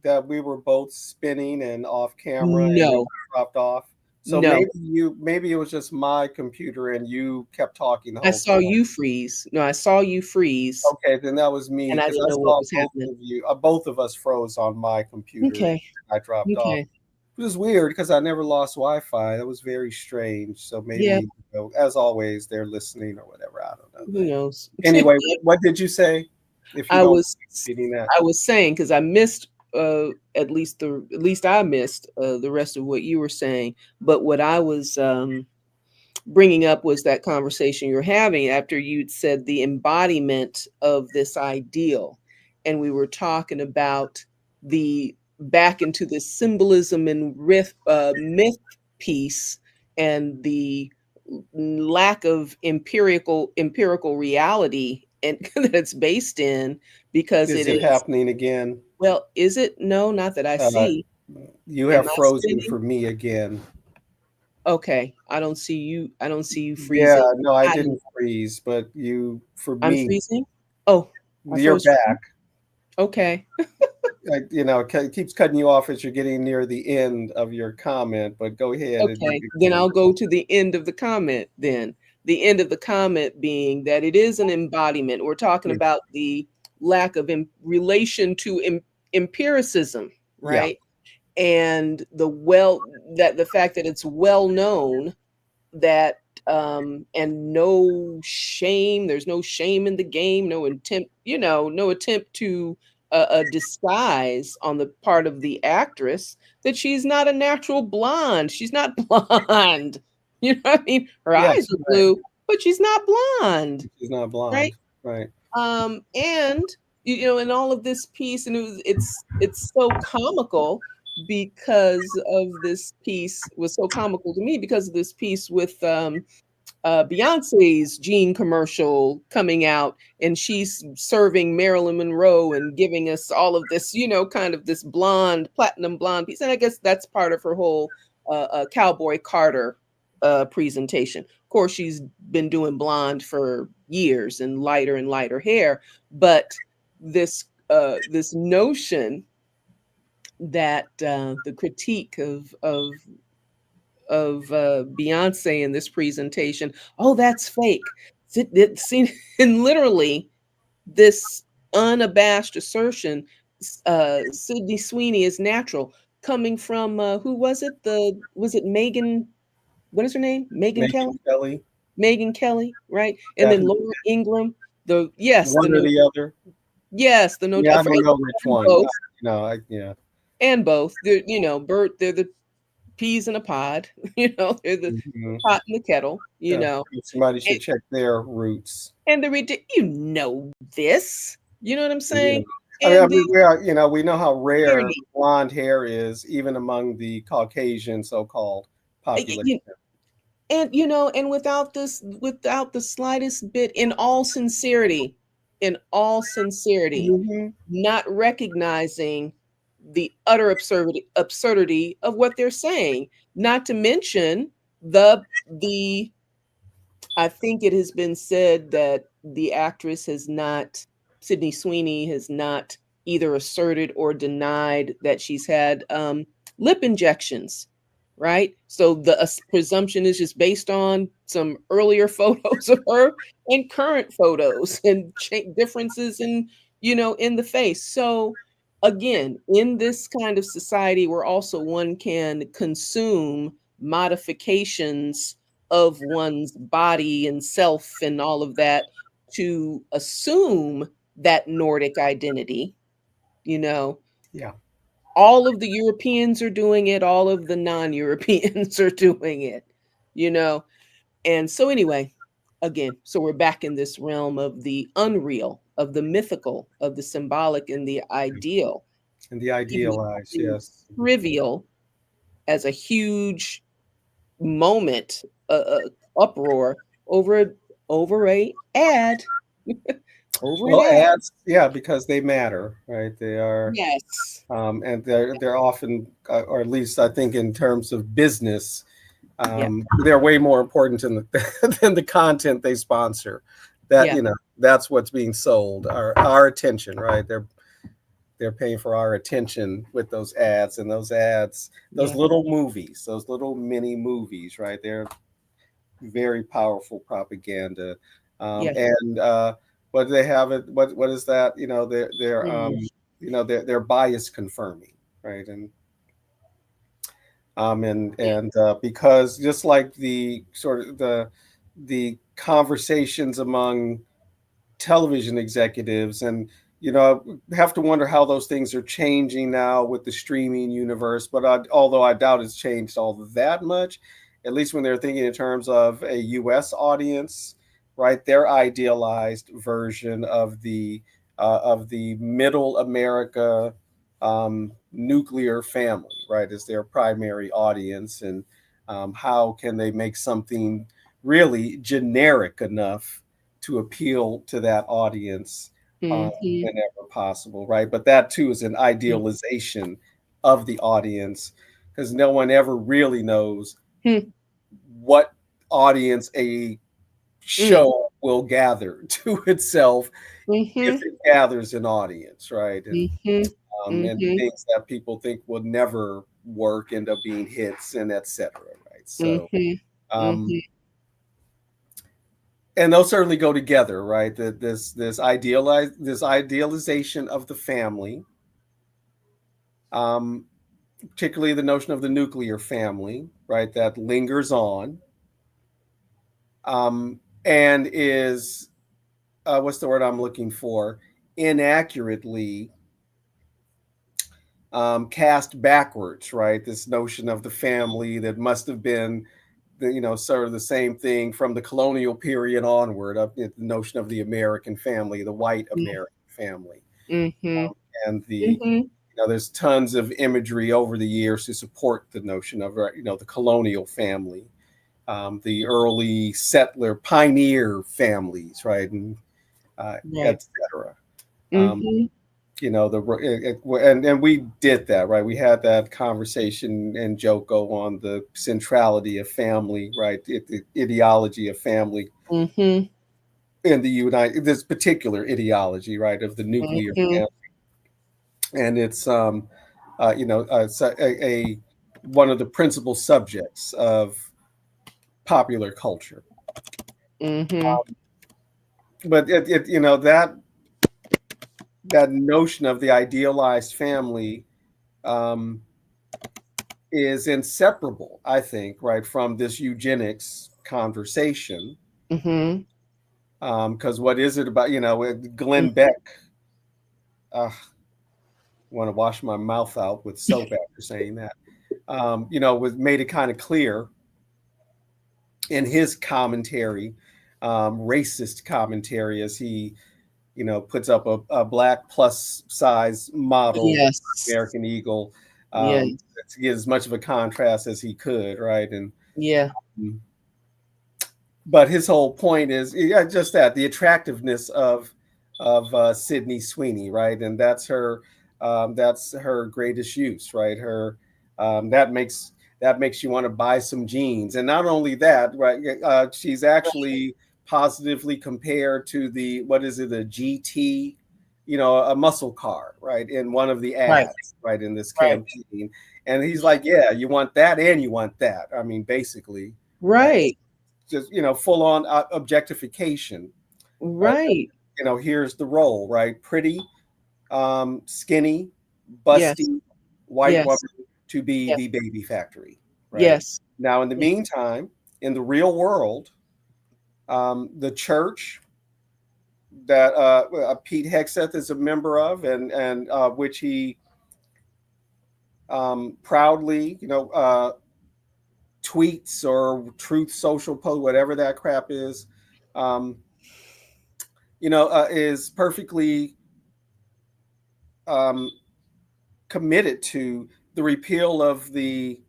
that we were both spinning and off camera and then No, dropped off? So no, maybe it was just my computer and you kept talking the I whole saw time. you freeze. No, I saw you freeze, Okay, then that was me and I because didn't I know what saw was both happening. of you, both of us froze on my computer. Okay, I dropped off. okay, It was weird because I never lost Wi-Fi. That was very strange. So maybe, yeah. as always, they're listening or whatever. I don't know. Who knows? Anyway, what did you say? If you I don't was repeating that, I was saying because I missed at least I missed the rest of what you were saying. But what I was bringing up was that conversation you're having after you'd said the embodiment of this ideal, and we were talking about the back into this symbolism and myth piece and the lack of empirical reality and that it's based in because is it it is. happening again? Well, is it? No, not that I Uh, see. you Am have I frozen spinning? for me again. Okay, I don't see you Yeah, freezing. no, I I didn't. didn't freeze, but you for I'm me, freezing. Oh, I you're froze for you. back. Okay. It keeps cutting you off as you're getting near the end of your comment, but go ahead and Okay, then continue. I'll go to the end of the comment then. The end of the comment being that it is an embodiment. We're talking Yeah, about the lack of relation to empiricism, yeah, right? And the fact that it's well known that and no shame, there's no shame in the game, no attempt to a disguise on the part of the actress that she's not a natural blonde. She's not blonde. You know what I mean? Her eyes yes, are right. blue, but she's not blonde, She's not right? blonde, right? And in all of this piece, and it's so comical because of this piece was so comical to me because of this piece with Beyonce's Jean commercial coming out, and she's serving Marilyn Monroe and giving us all of this, kind of this blonde, platinum blonde piece. And I guess that's part of her whole Cowboy Carter presentation. Of course, she's been doing blonde for years and lighter hair, but this notion that the critique of Beyonce in this presentation. Oh, that's fake. See, and literally this unabashed assertion, Sydney Sweeney is natural, coming from who was it? Was it Megan? What is her name? Megan Megan Kelly. Kelly, Megan Kelly, right? And that then Laura Ingram. The yes, one the or no, the other. yes, the no. Yeah, I I don't forget know which and one. both Yeah. and both. They're Bert. They're the peas in a pod. They're the Hmm. pot in the kettle. Yeah, somebody should check their roots. And this, you know what I'm Yeah. saying? I And mean, the we know how rare irony, blonde hair is, even among the Caucasian so-called population. you, and without the slightest bit, in all sincerity, Hmm. not recognizing the utter absurdity of what they're saying. Not to mention the I think it has been said that the actress has not, Sydney Sweeney has not either asserted or denied that she's had lip injections, right? So the presumption is just based on some earlier photos of her and current photos and differences in, in the face. So again, in this kind of society where also one can consume modifications of one's body and self and all of that to assume that Nordic identity, you know, Yeah. all of the Europeans are doing it, all of the non-Europeans are doing it, you know. And so anyway, again, so we're back in this realm of the unreal, of the mythical, of the symbolic and the ideal, And the even idealized, something yes. trivial as a huge moment, uproar over a ad, over an Well, ad. ads, yeah, because they matter, right? They are, Yes. and they're often, or at least I think in terms of business, Yeah. they're way more important than the than the content they sponsor. That Yeah. that's what's being sold, our attention, right? They're paying for our attention with those ads, and those ads, those Yeah. little movies, those little mini movies, right? They're very powerful propaganda. Yeah. And what do they have it? What is that? Mm. They're bias confirming, right? Yeah. And because just like the sort of the conversations among television executives, and have to wonder how those things are changing now with the streaming universe, but although I doubt it's changed all that much, at least when they're thinking in terms of a US audience, right? Their idealized version of the middle America nuclear family, right, is their primary audience. And how can they make something really generic enough to appeal to that audience Mhm. whenever possible, right? But that too is an idealization of the audience, because no one ever really knows Mhm. what audience a Mm. show will gather to itself, if Mhm. it gathers an audience, right? Mhm. And Mhm. things that people think will never work end up being hits, and etc. Right? So Mhm. um, Mhm. and they'll certainly go together, right? That this idealization of the family, um, particularly the notion of the nuclear family, right? That lingers on, and is what's the word I'm looking for? Inaccurately cast backwards, right? This notion of the family that must have been sort of the same thing from the colonial period onward, up the notion of the American family, the white American family. Mhm. And Mhm. there's tons of imagery over the years to support the notion of, the colonial family, the early settler pioneer families, right? And Right. etc. Um, Mhm. and we did that, right? We had that conversation in Joko on the centrality of family, right? The ideology of family Mhm. in the United, this particular ideology, right, of the nuclear Mhm. family. And it's it's a one of the principal subjects of popular culture. Mhm. But that notion of the idealized family um, is inseparable, I think, right, from this eugenics conversation. Mhm. Because what is it about, Mhm. Glenn Beck? I want to wash my mouth out with soap after saying that. Was made it kind of clear in his commentary, racist commentary, as he, puts up a black plus size model Yes. American Eagle, Yes. to get as much of a contrast as he could, right? And Yeah. but his whole point is, yeah, just that the attractiveness of Sydney Sweeney, right? And that's her greatest use, right? Her that makes that makes you want to buy some jeans. And not only that, right? She's actually positively compared to the, what is it, a GT, a muscle car, right, in one of the Right. ads, right, in this Right. campaign. And he's like, yeah, you want that and you want that. I mean, basically, right? Right. Just, full on objectification, right? Right. Here's the role, right? Pretty, skinny, Yes. busty white woman Yes. to be Yes. the baby factory, right? Yes. Now, in the Yes. meantime, in the real world, the church that Pete Hegseth is a member of, and which he proudly, tweets or Truth Social post, whatever that crap is, um, is perfectly um, committed to the repeal of the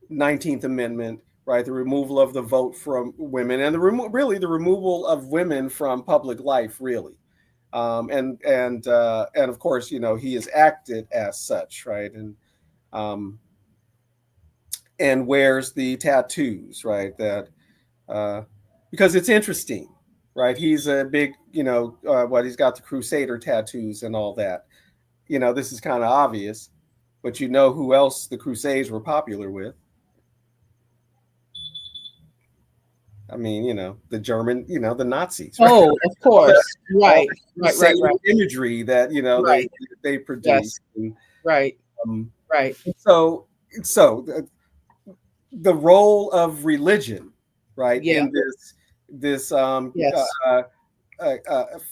19th Amendment, right? The removal of the vote from women, and really the removal of women from public life, really. And of course, he has acted as such, right? And wears the tattoos, right? That because it's interesting, right? He's a big, he's got the Crusader tattoos and all that. This is kind of obvious, but who else the Crusades were popular with? I mean, the German, the Nazis. Right? Oh, of course. Right. Right. Right. Right. Imagery that Right. they produce. Yes. And, Right. um, Right. so the role of religion, right, Yeah. in this Yes.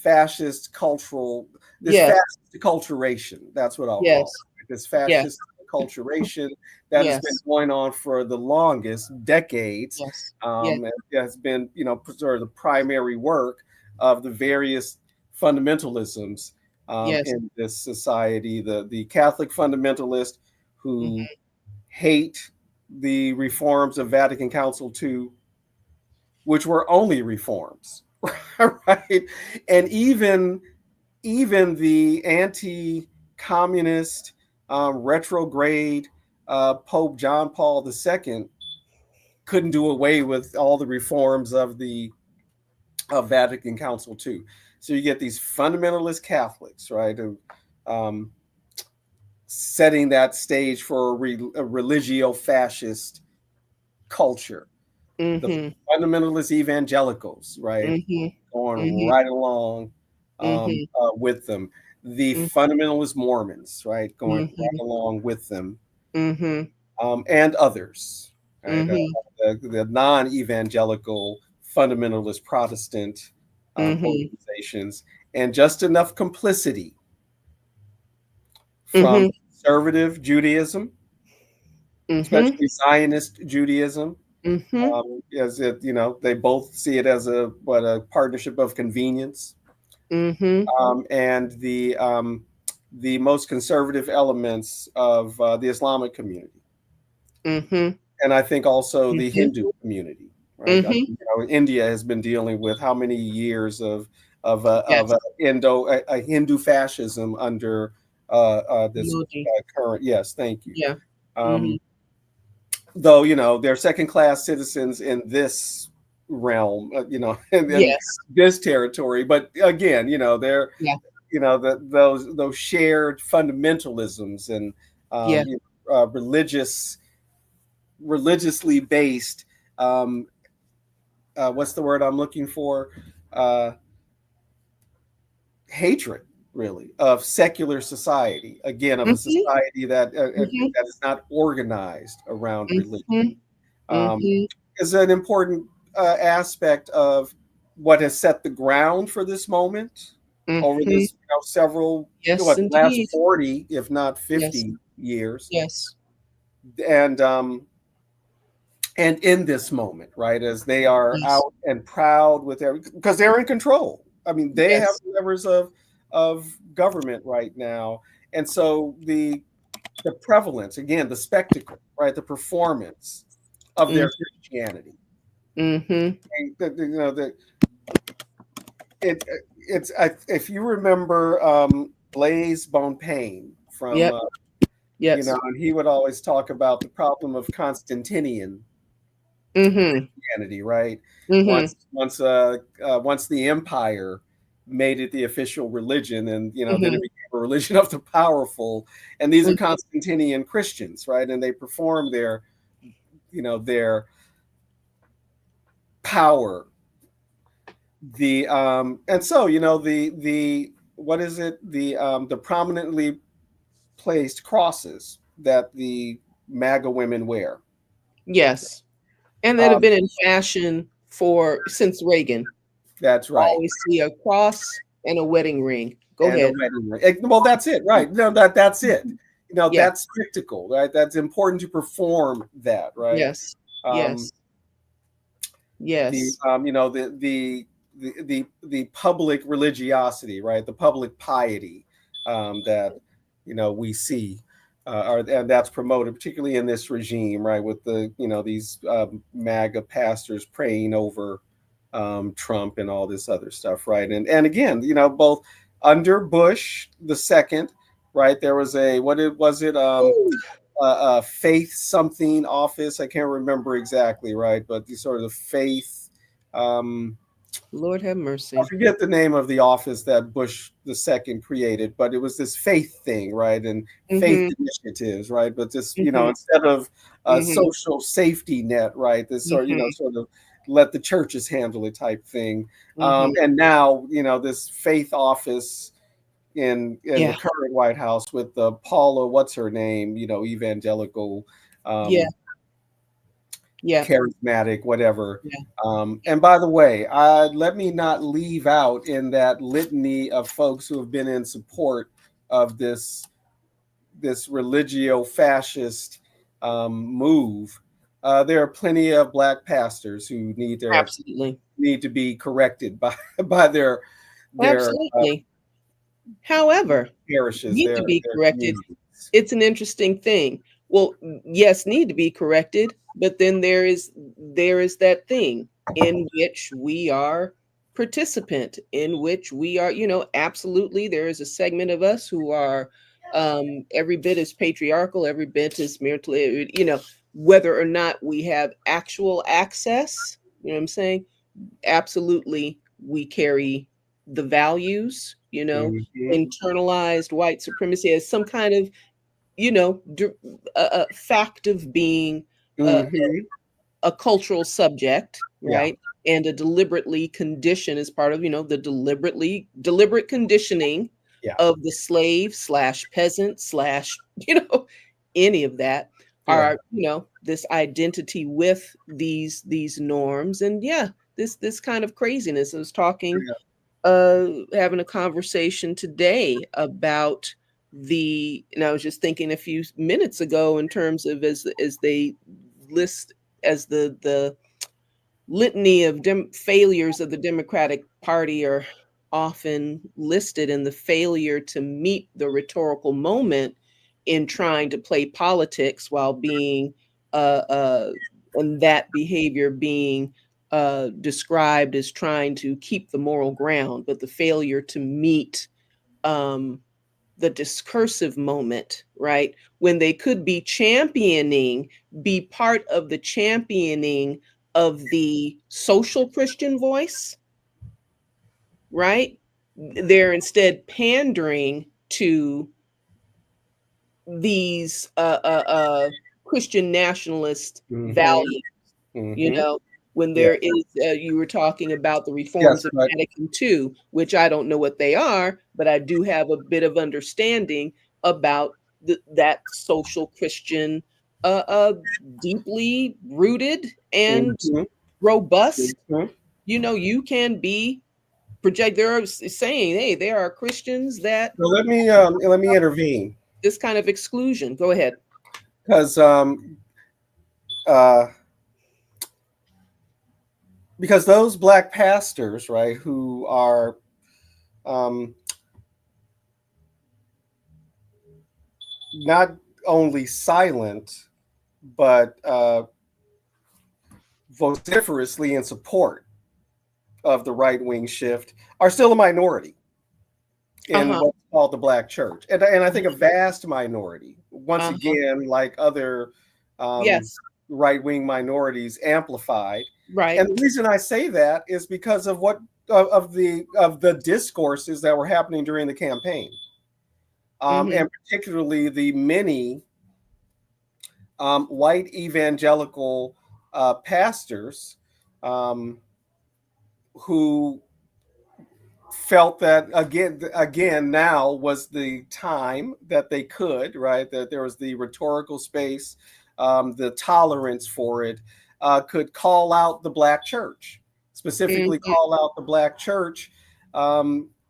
fascist cultural, this Yes. fascist acculturation. That's what I'll call Yes. it. This Yes. fascist acculturation that has been Yes. going on for the longest decades. Yes. Yes. And it has been, sort of the primary work of the various fundamentalisms Yes. in this society. The Catholic fundamentalist who Mhm. hate the reforms of Vatican Council II, which were only reforms, right? And even the anti-communist, retrograde Pope John Paul II couldn't do away with all the reforms of Vatican Council II. So you get these fundamentalist Catholics, right, setting that stage for a religio-fascist culture. The Mhm. fundamentalist evangelicals, right, Mhm. going Mhm. right along Mhm. with them. The Mhm. fundamentalist Mormons, right, going right Mhm. along with them, Mhm. and others, right, Mhm. the non-evangelical fundamentalist Protestant Mhm. organizations, and just enough complicity from Mhm. conservative Judaism, Mhm. especially Zionist Judaism. Mhm. As it, they both see it as a partnership of convenience, Mhm. and the most conservative elements of the Islamic community, Mhm. and I think also the Mhm. Hindu community. Right, Mhm. India has been dealing with how many years of Yes. Hindu fascism under this Emoji. current. Yes, thank you. Yeah. Mhm. Um, though they're second class citizens in this realm, in Yes. this territory, but again, they're Yeah. those shared fundamentalisms and Yeah. religiously based, um, what's the word I'm looking for, uh, hatred, really, of secular society, again, of a Mhm. society Mhm. that is not organized around religion, Mhm. um, Mhm. is an important aspect of what has set the ground for this moment over Mhm. this several, Yes, the last indeed. 40, if not Yes. 50 years. Yes. And in this moment, right, as they are Yes. out and proud with because they're in control. I mean, they have Yes. the levers of government right now. And so the prevalence, again, the spectacle, right, the performance of Mm. their Christianity. Mhm. The it it's if you remember Blaise Bonpane from Yep. you Yes. know, and he would always talk about the problem of Constantinian Mm-hmm. Christianity, right? Mm-hmm. Once the empire made it the official religion, and you know, then Mm-hmm. it became a religion of the powerful. And these are Mm-hmm. Constantinian Christians, right? And they perform their, you know, their power. And so you know the what is it the prominently placed crosses that the MAGA women wear. Yes. And that have Um, been in fashion for since Reagan. that's right. Always see a cross and a wedding ring. Go And a ahead. wedding ring. Well, that's it, right? No, that's it. Mhm. You know, Yeah. that's spectacle, right? That's important to perform that, right? Yes. Um, Yes. Yes. you know, the public religiosity, right? The public piety that you know we see, and that's promoted particularly in this regime, right? With the you know these MAGA pastors praying over Trump and all this other stuff, right? And again, you know, both under Bush the second, right? There was a was it faith something office. I can't remember exactly, right? But the sort of faith. Um, Lord have I mercy. forget the name of the office that Bush the second created, but it was this faith thing, right? And faith Mm-hmm. initiatives, right? But just you know, Mm-hmm. instead of a Mm-hmm. social safety net, right? This sort you know Mm-hmm. sort of let the churches handle it type thing. Mm-hmm. And now you know this faith office in the Yeah. current White House with the Paula, what's her name? You know, evangelical, Yeah. um, Yeah. charismatic, whatever. Yeah. And by the way, let me not leave out in that litany of folks who have been in support of this religio fascist move. There are plenty of black pastors who Absolutely. need to be corrected by by their Absolutely. However, parishes, need to be their corrected. communities. It's an interesting thing. Well, yes, need to be corrected, but then there is that thing in which we are participant, in which we are, absolutely there is a segment of us who are every bit as patriarchal, every bit as mentally, whether or not we have actual access, you know what I'm saying? Absolutely we carry the values, Mhm, internalized white supremacy as some kind of fact of being uh, mhm. a cultural subject, Yeah, right? And a deliberately condition as part of, the deliberate conditioning yeah, of the slave slash peasant slash, any of that yeah, are, this identity with these norms. And yeah, this kind of craziness. I was talking yeah. having a conversation today about and I was just thinking a few minutes ago in terms of as they list as the litany of failures of the Democratic Party are often listed in the failure to meet the rhetorical moment in trying to play politics while being uh, uh, and that behavior being described as trying to keep the moral ground, but the failure to meet um, the discursive moment, right? When they could be part of the championing of the social Christian voice, right? They're instead pandering to these Christian nationalist Mhm, values. you mhm. know, when Yeah. there is, you were talking about the Yes, reforms of but Vatican II, which I don't know what they are, but I do have a bit of understanding about that social Christian, uh, uh, deeply rooted and mhm, robust. mhm. You can be project. They're saying, hey, there are Christians that So let me intervene this kind of exclusion. Go ahead. because uh, because those black pastors, right, who are um, not only silent but vociferously in support of the right wing shift, are still a minority Uh in huh. what's called the black church, and I think a vast minority, once Uh-huh. again, like other Yes. right-wing minorities, amplified. Right. And the reason I say that is because of what of the discourses that were happening during the campaign, Mm-hmm. and particularly the many white evangelical pastors um, who felt that again now was the time that they could, right, that there was the rhetorical space, the tolerance for it, could call out the black church, specifically Mm-hmm. call out the black church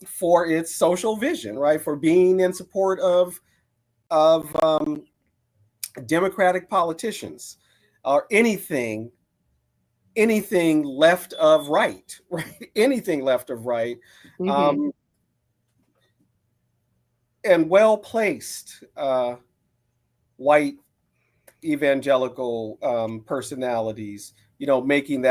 for its social vision, right, for being in support of democratic politicians or anything left of right, right, anything left of right, Mm-hmm. um, and well placed white evangelical personalities, making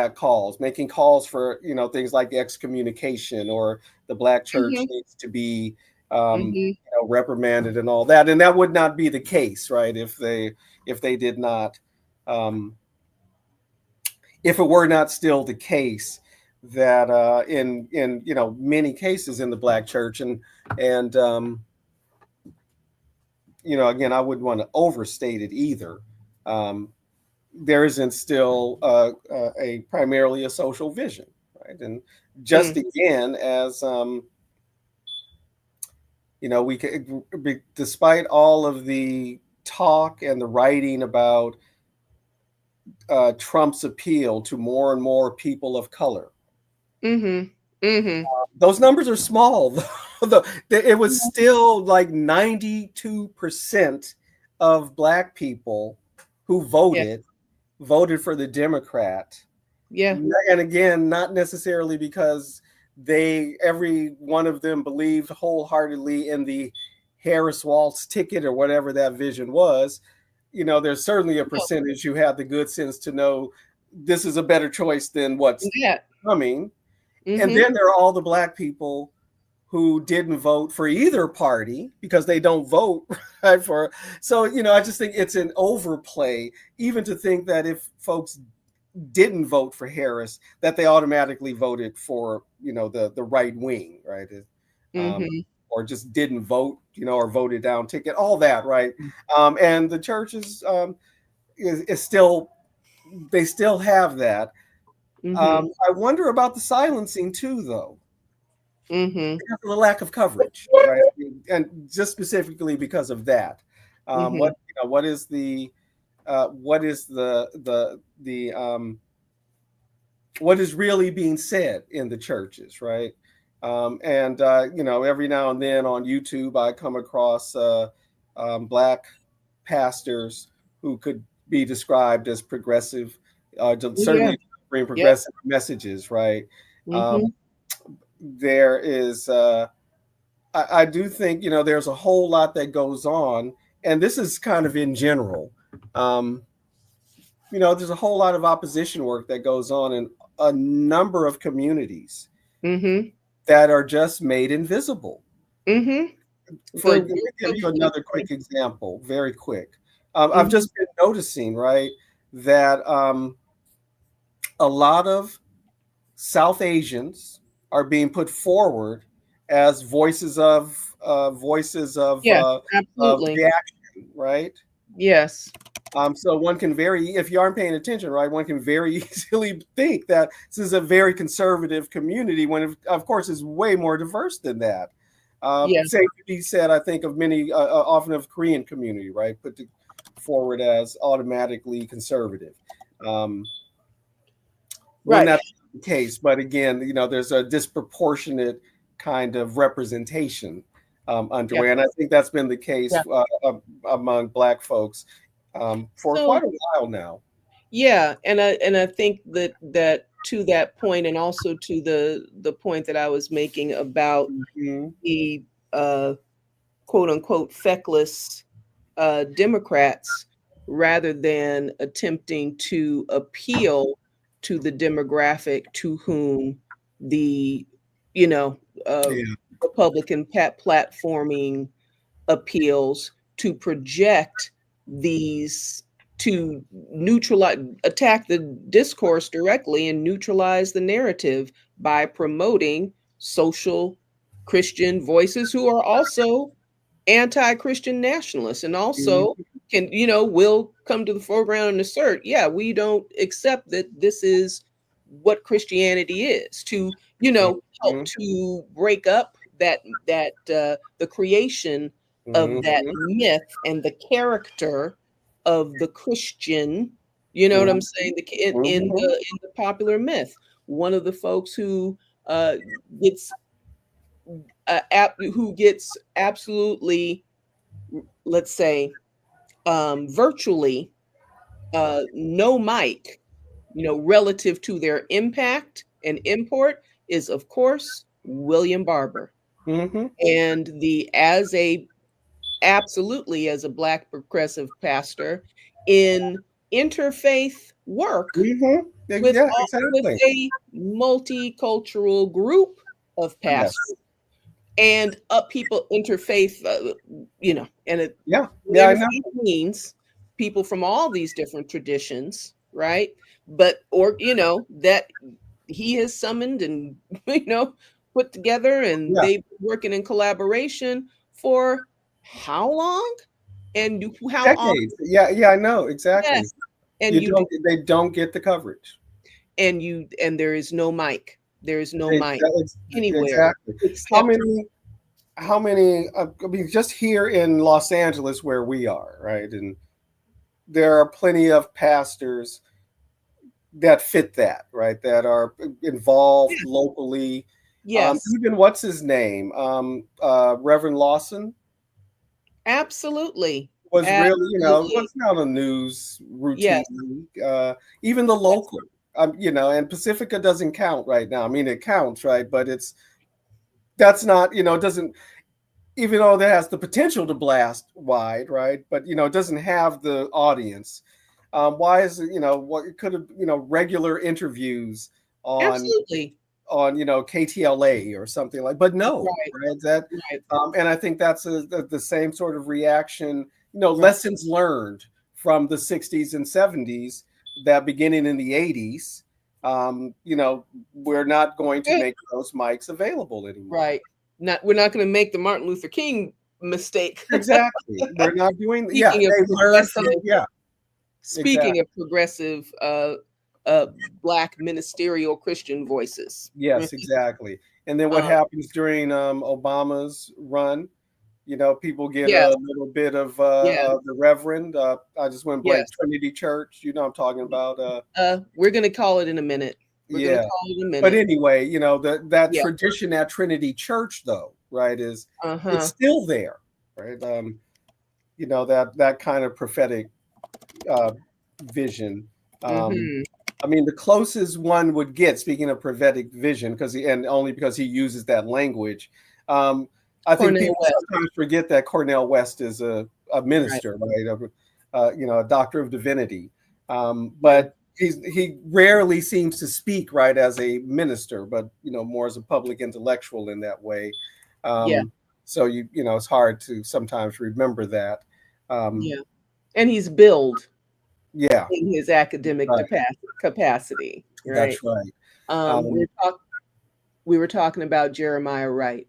calls for things like excommunication, or the black church Mm-hmm. needs to be Mm-hmm. reprimanded and all that. And that would not be the case, right, if they did not, um, if it were not still the case that in many cases in the black church, and again, I wouldn't want to overstate it either. Um, there isn't still a primarily a social vision, right? And just Mm. again, as we could, despite all of the talk and the writing about Trump's appeal to more and more people of color, Mm-hmm. Mm-hmm. those numbers are small. It was still like 92% of black people who Yeah. voted for the Democrat. Yeah. And again, not necessarily because every one of them believed wholeheartedly in the Harris Waltz ticket or whatever that vision was. There's certainly a No. percentage who had the good sense to know this is a better choice than what's Yeah. coming. And Mm-hmm. then there are all the black people who didn't vote for either party because they don't vote, right, for. So I just think it's an overplay, even to think that if folks didn't vote for Harris, that they automatically voted for the right wing, right, um, Mm-hmm. or just didn't vote, or voted down ticket, all that, right. And the churches is still, they still have that. Mm-hmm. I wonder about the silencing too, though, Mm-hmm. because of the lack of coverage, right? And just specifically because of that. Mm-hmm. What is the what is the what is really being said in the churches, right? And every now and then on YouTube, I come across black pastors who could be described as progressive, Yeah. certainly bring Yep. progressive messages, right? Mm-hmm. Um, there is, I do think, there's a whole lot that goes on, and this is kind of in general. Um, there's a whole lot of opposition work that goes on in a number of communities Mm-hmm. that are just made invisible. Mm-hmm. Let The me work give of you another quick example, very quick. I've mm-hmm. just been noticing, right, that a lot of South Asians are being put forward as Yeah, of absolutely. reaction, right? Yes. So one can if you aren't paying attention, right, one can very easily think that this is a very conservative community when, of course, is way more diverse than that. Yeah. Same could be said, I think, of many, often of Korean community, right, forward as automatically conservative. Um, wouldn't Right. that be the case? But again, there's a disproportionate kind of representation Yeah. underway, and I think that's been the Yeah. case among Black folks for So quite a while now. yeah, and I think that to that point, and also to the point that I was making about Mhm. the uh, quote unquote feckless Democrats, rather than attempting to appeal to the demographic to whom the you know uh, Yeah. Republican platforming appeals to project these, to neutralize, attack the discourse directly and neutralize the narrative by promoting social Christian voices who are also anti-Christian nationalists, and also can, will come to the foreground and assert, yeah, we don't accept that this is what Christianity is, to, help to break up the creation of that myth and the character of the Christian, you know what I'm saying, in the popular myth. One of the folks who gets who gets absolutely, let's say, virtually no mic, relative to their impact and import, is of course William Barber. And absolutely as a Black progressive pastor in interfaith work Yeah, with exactly. a multicultural group of pastors. Yes. And people interfaith, and I know. interfaith means people from all these different traditions, right? But, or, that he has summoned and, put together, and Yeah, they've been working in collaboration for how long? And how often? decades. Yeah, I know exactly. Yes. And They don't get the coverage. and there is no mic. There is no mic anywhere. Exactly. How Except, many? How many? I mean, just here in Los Angeles, where we are, right, and there are plenty of pastors that fit that, right, that are involved locally. yes, Even what's his name, Reverend Lawson absolutely. was really, Absolutely. what's now the news Yes. routinely. Even the local, and Pacifica doesn't count right now. I mean, it counts, right, but that's not, it doesn't, even though that has the potential to blast wide, right, but it doesn't have the audience. Why is it, what it could have, regular interviews on Absolutely. KTLA or something like, but no, Right. right, that Right. and I think that's the same sort of reaction, Right. lessons learned from the 60s and 70s, that beginning in the 80s, we're not going to Good. make those mics available anymore. Right. We're not going to make the Martin Luther King mistake. Exactly. We're not doing, Speaking of they learned from, progressive, speaking exactly. of progressive, Black ministerial Christian voices. Yes, exactly. And then what Um, happens during Obama's run? People get yes. a little bit of Yeah. the Reverend. I just went blank. Yes. Trinity Church. I'm talking about. We're going to call it in a minute. We're going to Yeah. call it in a But minute. anyway, that Yeah. tradition at Trinity Church, though, right, is it's Uh-huh. still there, right? That kind of prophetic vision. Mm-hmm. I mean, the closest one would get, speaking of prophetic vision, and only because he uses that language. I think Cornel people West. sometimes forget that Cornel West is a minister, right? A doctor of divinity. But he rarely seems to speak, right, as a minister, but more as a public intellectual in that way. Yeah. So it's hard to sometimes remember that. Yeah. And he's billed Yeah, in his academic right. capacity, right? That's right. We were talking about Jeremiah Wright.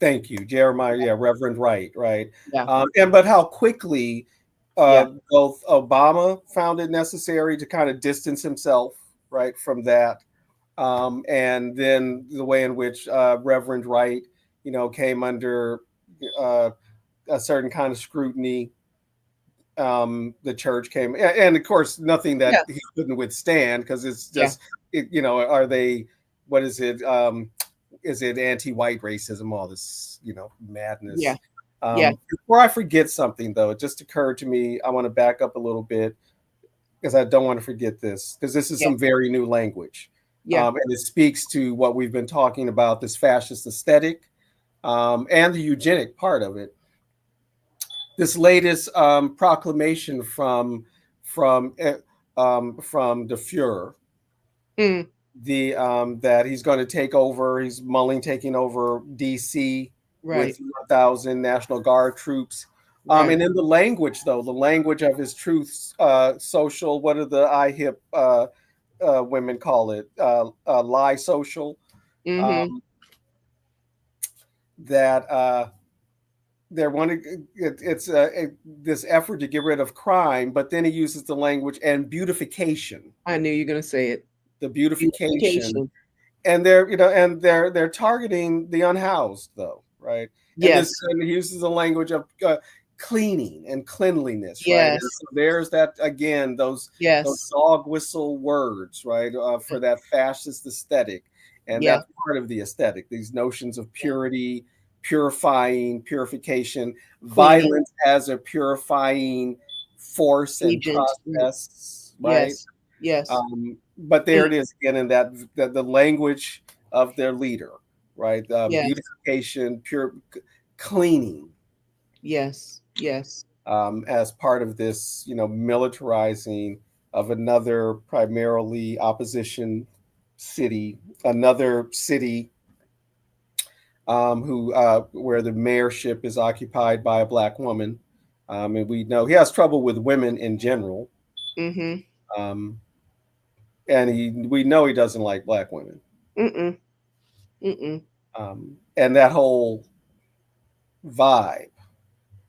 Thank you, Jeremiah. Yeah, Reverend Wright, right? Yeah. But how quickly Yeah. both Obama found it necessary to kind of distance himself, right, from that, and then the way in which Reverend Wright, came under a certain kind of scrutiny. The church came, and of course, nothing that Yeah. he couldn't withstand, because it's Yeah. just, are they? What is it? Is it anti-white racism? All this, madness. Yeah. Yeah. Before I forget something, though, it just occurred to me. I want to back up a little bit, because I don't want to forget this, because this is Yeah. some very new language. Yeah. And it speaks to what we've been talking about, this fascist aesthetic, and the eugenic part of it. This latest proclamation from the Fuhrer, Mm. that he's going to take over. He's mulling taking over D.C. Right. with 1,000 National Guard troops. Right. And in the language, though, the language of his truth, social, what do the IHIP women call it? Lie social. Mm-hmm. Um, that they're wanting this effort to get rid of crime, but then he uses the language and beautification, I knew you were gonna say it. the beautification, Beautification. and they're targeting the unhoused, though, right? And Yes. this and he uses the language of cleaning and cleanliness, right? Yes. And so there's that again, those Yes. dog whistle words, right, for that fascist aesthetic, and Yeah. that's part of the aesthetic. These notions of purity, purifying, purification, Cleaning violence as a purifying force and agent. process, right? Yes. Yes. But there Mm, it is again in that the language of their leader, right? yes. Beautification, pure cleaning, Yes. Yes. as part of this, militarizing of another primarily opposition city, another city who where the mayorship is occupied by a black woman, and we know he has trouble with women in general, Mm-hmm. um, and we know he doesn't like black women. Mm-mm. Mm-mm. And that whole vibe,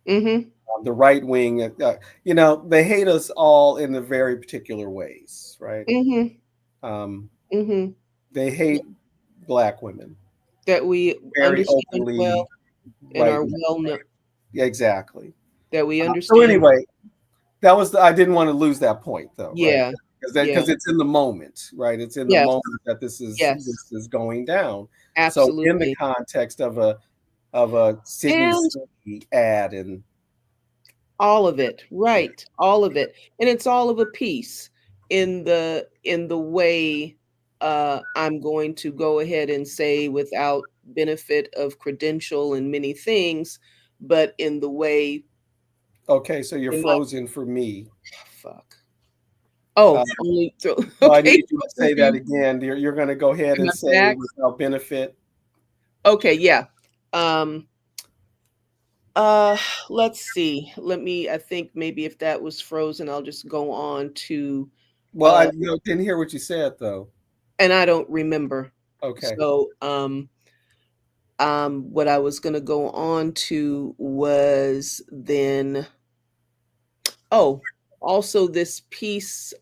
Mm-hmm. the right wing, they hate us all in the very particular ways, right? Mm-hmm. Um, Mm-hmm. they hate black women That we very understand openly, well and right are now. well known. Yeah, exactly. That we So understand. anyway, I didn't want to lose that point, though, right? Yeah. Yeah. Because it's in the moment, right? It's in the Yes. moment that Yes. this is going down. So in the Absolutely. context of a Sydney And City ad, and all of it, yeah, right, all of it, and it's all of a piece in the way, I'm going to go ahead and say, without benefit of credential and many things, but in the way, okay, so you're in my frozen for me. fuck. Uh, Oh, only so so I okay, need you to so say that you again. You're going to go ahead my and say facts. without benefit. Okay, yeah. Um, uh, let's see. I think maybe if that was frozen, I'll just go on to, Well, I uh didn't hear what you said though. and I don't remember. Okay. So, what I was going to go on to was then, oh, also this piece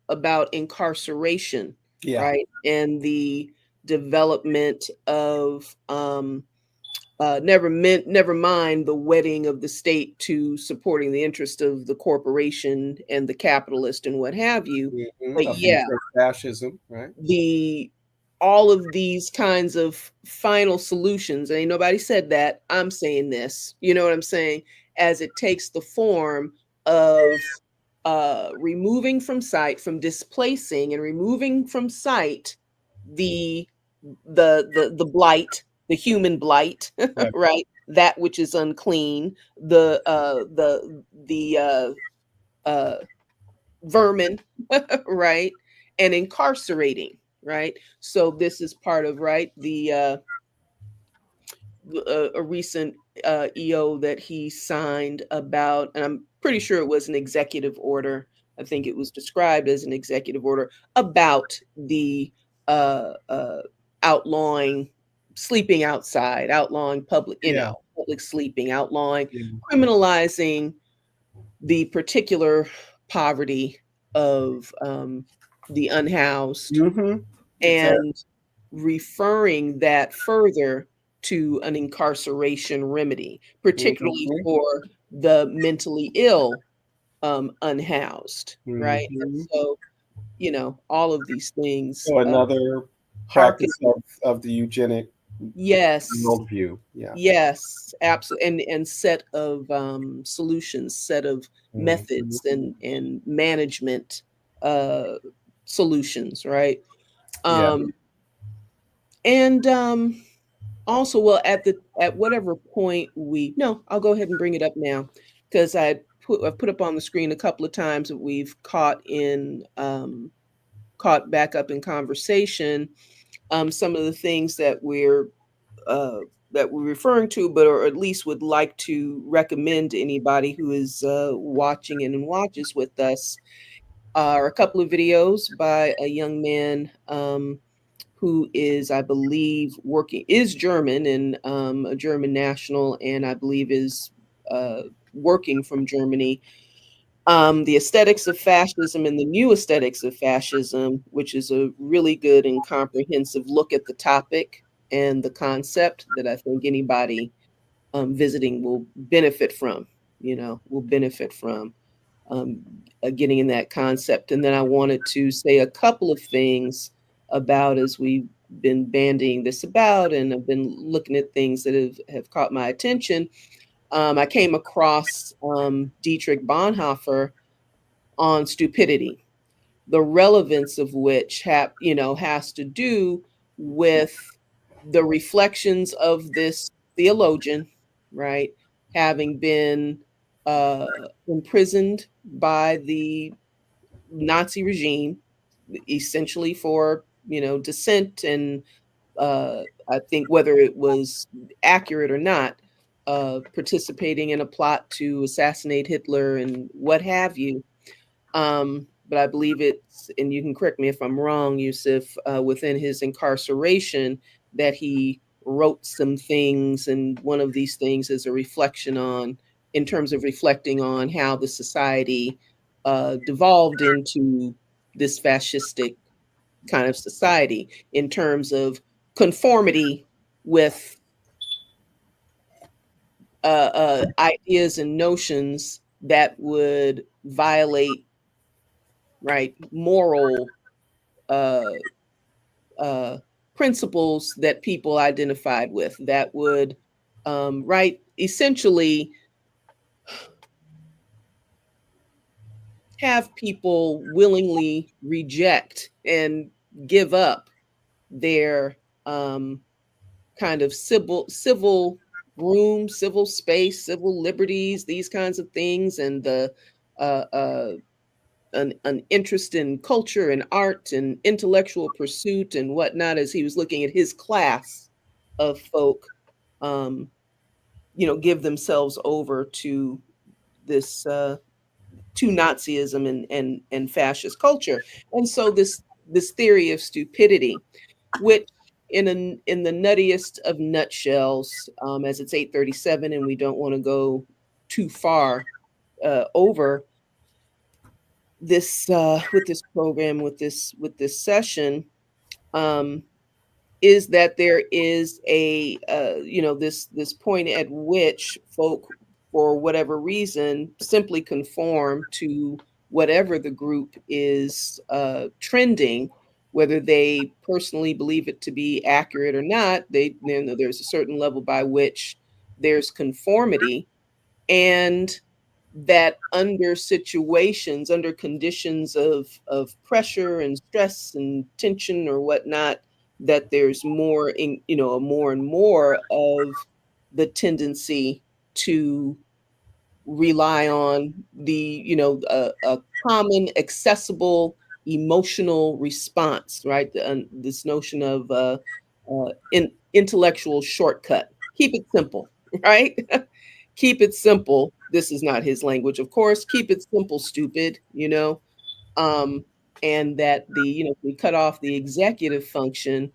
about incarceration, Yeah. right? And the development of, never mind the wedding of the state to supporting the interest of the corporation and the capitalist and what have you. But Of yeah, fascism, right? the all of these kinds of final solutions, and ain't nobody said that, I'm saying this, you know what I'm saying, as it takes the form of removing from sight, from displacing and removing from sight the the blight, the human blight, Right. right, that which is unclean, the vermin, right? And incarcerating, right? So this is part of, right, the a recent EO that he signed about, and I'm pretty sure it was an executive order. I think it was described as an executive order about the uh, uh, outlawing sleeping outside, outlawing public, Yeah. public sleeping, outlawing, Yeah. criminalizing the particular poverty of, the unhoused, Mm-hmm. Exactly. and referring that further to an incarceration remedy, particularly Mm-hmm. for the mentally ill, unhoused, right? And Mm-hmm. so, all of these things So another harken. practice of the eugenic Yes, worldview. Yeah. yes, absolutely, and set of, solutions, set of Mm-hmm. methods and management, uh, solutions, right? Yeah. Um, and also, well, at whatever point we no, I'll go ahead and bring it up now, because I've put up on the screen a couple of times that we've caught back up in conversation, some of the things that we're uh, that we're referring to, but or at least would like to recommend to anybody who is watching and watches with us, are a couple of videos by a young man who is, I believe, is German and a German national, and I believe is working from Germany. The Aesthetics of Fascism and the New Aesthetics of Fascism, which is a really good and comprehensive look at the topic and the concept that I think anybody visiting will benefit from, will benefit from um, getting in that concept. And then I wanted to say a couple of things about, as we've been bandying this about, and I've been looking at things that have caught my attention. I came across Dietrich Bonhoeffer on stupidity, the relevance of which has to do with the reflections of this theologian, right, having been imprisoned by the Nazi regime, essentially for dissent, and I think whether it was accurate or not, participating in a plot to assassinate Hitler and what have you. But I believe it's, and you can correct me if I'm wrong, Yusuf, within his incarceration, that he wrote some things, and one of these things is a reflection on, in terms of reflecting on how the society devolved into this fascistic kind of society, in terms of conformity with ideas and notions that would violate, right, moral uh, uh, principles that people identified with, that would, right, essentially have people willingly reject and give up their kind of civil room, civil space, civil liberties, these kinds of things, and the uh, uh, an interest in culture and art and intellectual pursuit and whatnot, as he was looking at his class of folk, um, give themselves over to this to Nazism and fascist culture. And so this theory of stupidity, which in the nuttiest of nutshells, as it's 8:37 and we don't want to go too far over this with this program, with this session, um, is that there is a this point at which folk, for whatever reason, simply conform to whatever the group is trending, whether they personally believe it to be accurate or not. There's a certain level by which there's conformity, and that under situations, under conditions of pressure and stress and tension or whatnot, that there's more and more of the tendency to rely on a common, accessible emotional response, right? This notion of intellectual shortcut. Keep it simple, right? Keep it simple. This is not his language, of course. Keep it simple, stupid, um, and that we cut off the executive function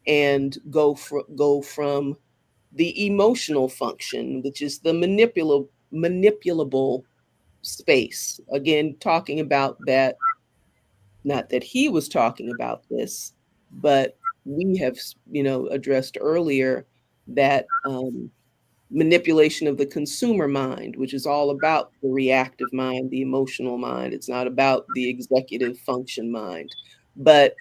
and go from the emotional function, which is the manipulable space. Again, talking about that, not that he was talking about this, but we have, addressed earlier that manipulation of the consumer mind, which is all about the reactive mind, the emotional mind. It's not about the executive function mind. But,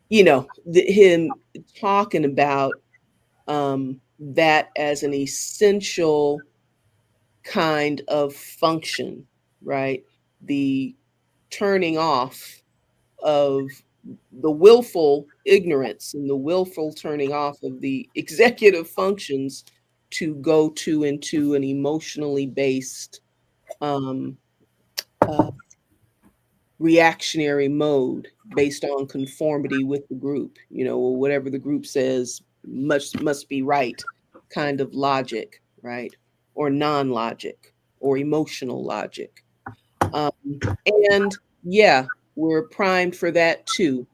him talking about that as an essential kind of function, right? The turning off of the willful ignorance and the willful turning off of the executive functions to go to into an emotionally based um, uh, reactionary mode based on conformity with the group, or whatever the group says must be right kind of logic, right? Or non-logic or emotional logic. And yeah, we're primed for that too,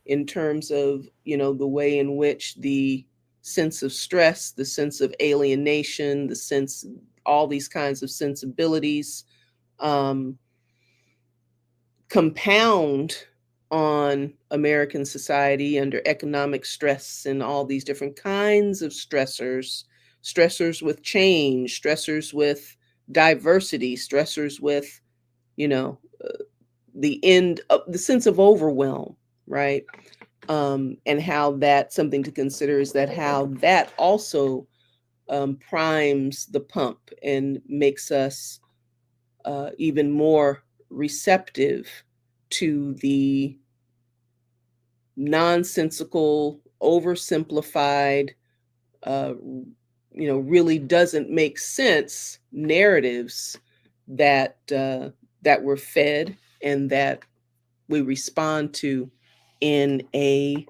in terms of, the way in which the sense of stress, the sense of alienation, the sense, all these kinds of sensibilities um, compound on American society under economic stress and all these different kinds of stressors, stressors with change, stressors with diversity, stressors with, you know, the end of the sense of overwhelm, right? And how that, something to consider is that how that also primes the pump and makes us even more receptive to the nonsensical, oversimplified, uh, really doesn't make sense narratives that that we're fed and that we respond to in a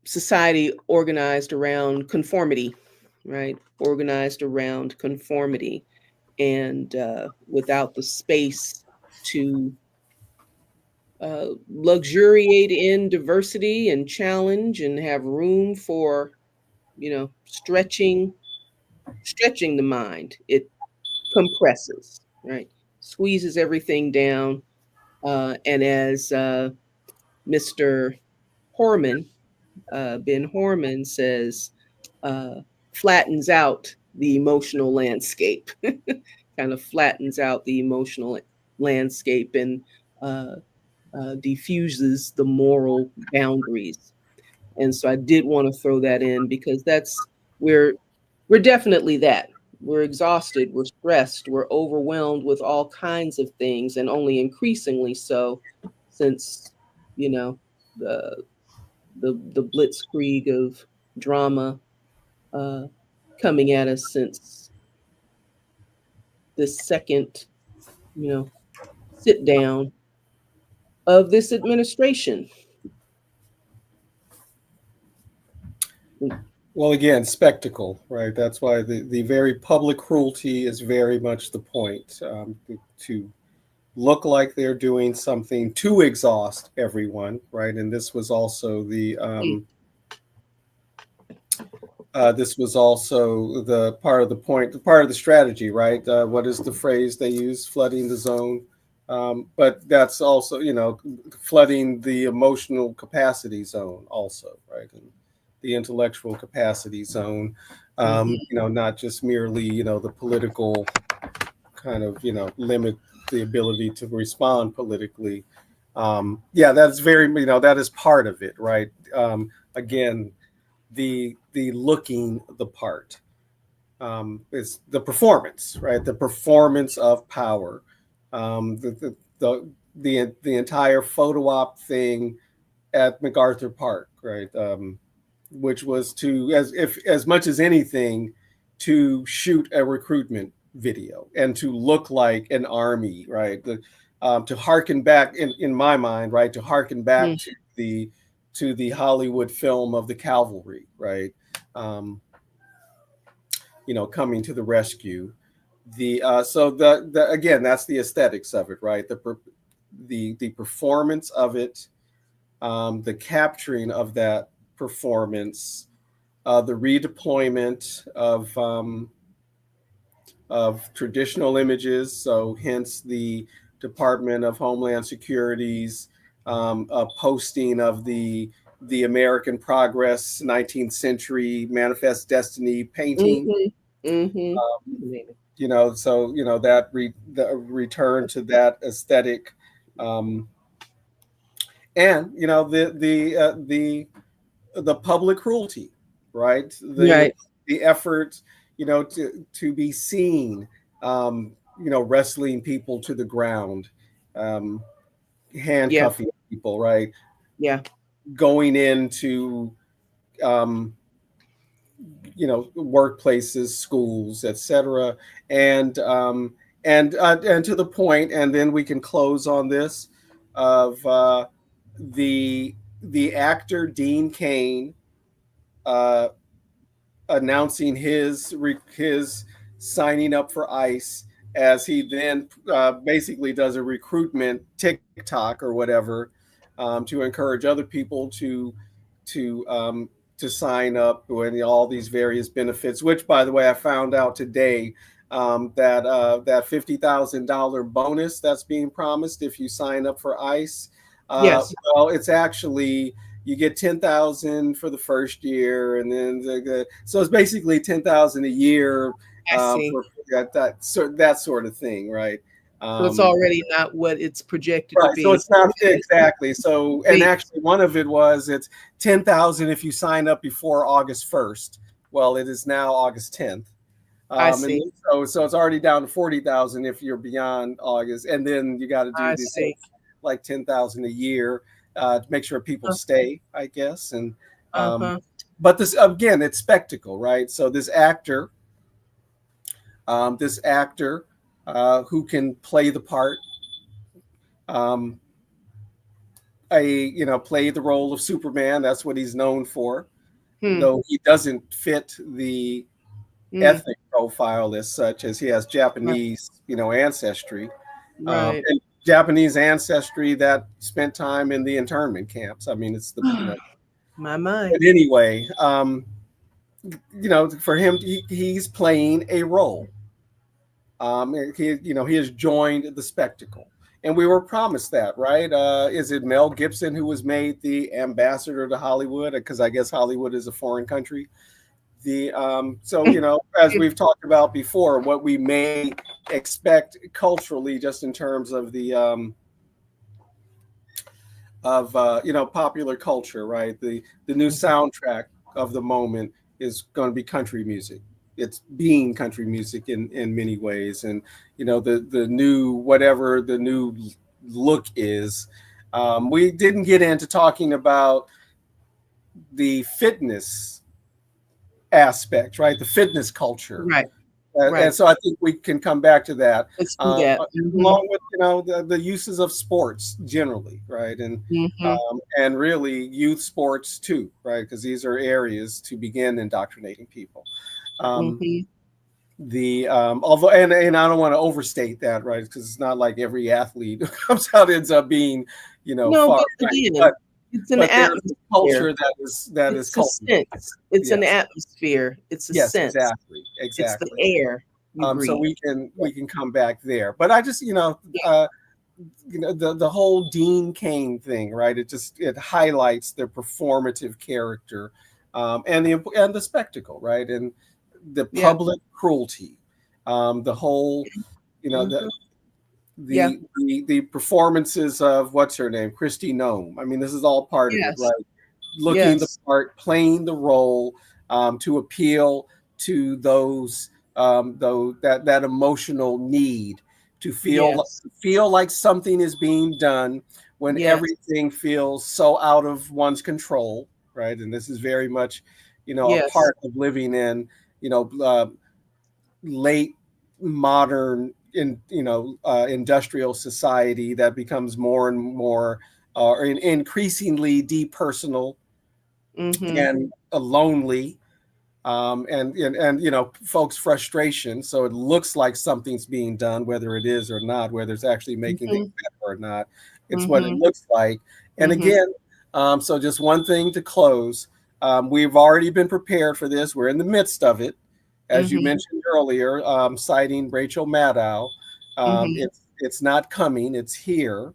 society organized around conformity, right? Organized around conformity and without the space to luxuriate in diversity and challenge and have room for, stretching the mind. It compresses, right? Squeezes everything down. And as Mr. Horman, Ben Horman says, uh, flattens out the emotional landscape, kind of flattens out the emotional landscape and uh, diffuses the moral boundaries. And so I did want to throw that in because we're we're definitely that. We're exhausted, we're stressed, we're overwhelmed with all kinds of things, and only increasingly so since, you know, the the blitzkrieg of drama uh, coming at us since this second, you know, sit down of this administration. Well, again, spectacle, right? That's why the very public cruelty is very much the point, to look like they're doing something to exhaust everyone, right? And this was also the part of the point, part of the strategy, right? What is the phrase they use? Flooding the zone. But that's also, flooding the emotional capacity zone, also, right? And the intellectual capacity zone. Not just merely, the political kind of, limit the ability to respond politically. Yeah, that's very, that is part of it, right? Again, the looking the part is the performance, right? The performance of power. The entire photo op thing at MacArthur Park, right? Which was to, as much as anything, to shoot a recruitment video and to look like an army, right? To harken back in my mind, right? To harken back to the Hollywood film of the cavalry, right? Um, Coming to the rescue. The again, that's the aesthetics of it, right? The performance of it, the capturing of that performance, the redeployment of traditional images. So, hence the Department of Homeland Security's posting of the American Progress 19th century Manifest Destiny painting. The return to that aesthetic, and the public cruelty, right? Right. The effort, to be seen, wrestling people to the ground, Yeah. handcuffing people, right? Yeah. Going into workplaces, schools, etc. And to the point, and then we can close on this, of the the actor Dean Cain uh, announcing his signing up for ICE, as he then basically does a recruitment TikTok or whatever, to encourage other people to to sign up with all these various benefits. Which, by the way, I found out today, that $50,000 bonus that's being promised if you sign up for ICE. Yes, Well, it's actually, you get 10,000 for the first year, and then so it's basically 10,000 a year, I see. for that sort of thing, right? So it's Um, already not what it's projected to right. So be. it's not exactly so. And Wait, actually, one of it was, it's 10,000 if you sign up before August 1st. Well, it is now August 10th. I And see. so it's already down to 40,000 if you're beyond August, and then you got to do I these see. like 10,000 a year, to make sure people Uh stay, I guess. And um, huh. but this, again, it's spectacle, right? So this actor who can play the part, um, play the role of Superman. That's what he's known for, Hmm. though he doesn't fit the Mm. ethnic profile as such, as he has Right. Japanese, ancestry, Right. and Japanese ancestry that spent time in the internment camps. I mean, it's the. My. But anyway, for him, he's playing a role. He has joined the spectacle, and we were promised that, right? Is it Mel Gibson who was made the ambassador to Hollywood? Because I guess Hollywood is a foreign country. So as we've talked about before, what we may expect culturally, just in terms of the of popular culture, right? The new soundtrack of the moment is going to be country music. It's being country music in many ways, and the new, whatever the new look is. We didn't get into talking about the fitness aspect, right? The fitness culture. Right. And Right. so I think we can come back to that, Let's do that. along with the uses of sports generally, right, Mm-hmm. and really youth sports too, right, because these are areas to begin indoctrinating people. Um, Mm-hmm. the Although, and I don't want to overstate that, right, because it's not like every athlete who comes out ends up being No, far but right, again, it's an but there's a atmosphere. culture that is It's a cultivated. sense. It's an Yes, atmosphere. It's a yes, sense. exactly, It's the exactly. air you So breathe. we can come back there, but I just the whole Dean Cain thing, right? It highlights the performative character, and the spectacle, right, and the Yeah. public cruelty, the whole, you know Hmm. the Yeah. the performances of, what's her name, Christy Nome. I mean, this is all part of it, Yes. right? Looking the Yes. part, playing the role, to appeal to those that emotional need to Yes. feel like something is being done when Yes. everything feels so out of one's control, right? And this is very much, a Yes. part of living in, you know, uh, late modern industrial society that becomes more and more, increasingly depersonal Mm-hmm. and lonely, and folks' frustration. So it looks like something's being done, whether it is or not, whether it's actually making things Mm-hmm. better or not. It's what it Mm-hmm. looks like. And Mm-hmm. again, so just one thing to close. We've already been prepared for this. We're in the midst of it, as you Mm-hmm. mentioned earlier, citing Rachel Maddow. Mm-hmm. It's not coming; it's here.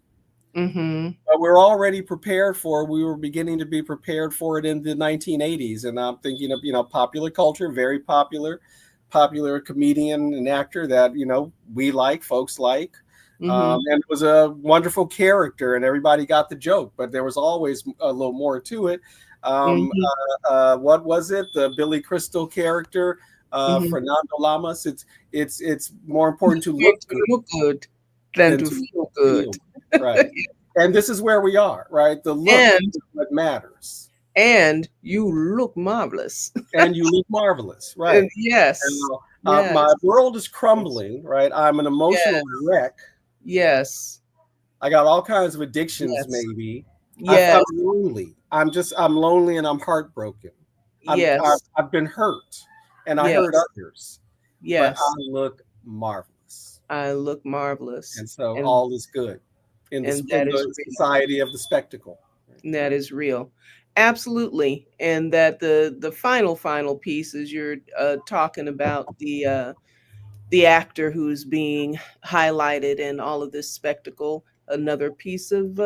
Mm-hmm. But we're already prepared for. We were beginning to be prepared for it in the 1980s, and I'm thinking of popular culture, very popular comedian and actor that we like, folks like, Mm-hmm. and it was a wonderful character, and everybody got the joke. But there was always a little more to it. Mm-hmm. What was it? The Billy Crystal character, Mm-hmm. Fernando Lamas. It's more important to Made look to good look good than than to to feel good. feel good, right. And this is where we are, right? The look and is what matters. and you look marvelous. And you look marvelous, And right? yes. And my Yes. world is Yes. crumbling, right? I'm an emotional Yes. wreck. Yes. I got all kinds of addictions, Yes. maybe. Yes. I'm lonely. I'm lonely and I'm heartbroken. Yes. I've been hurt and I hurt Yes. others, but I Yes. look marvelous. I look marvelous. And so And all is good in that is the real. society of the spectacle. That is real. Absolutely. And that the final piece is you're talking about the actor who's being highlighted in all of this spectacle. Another piece of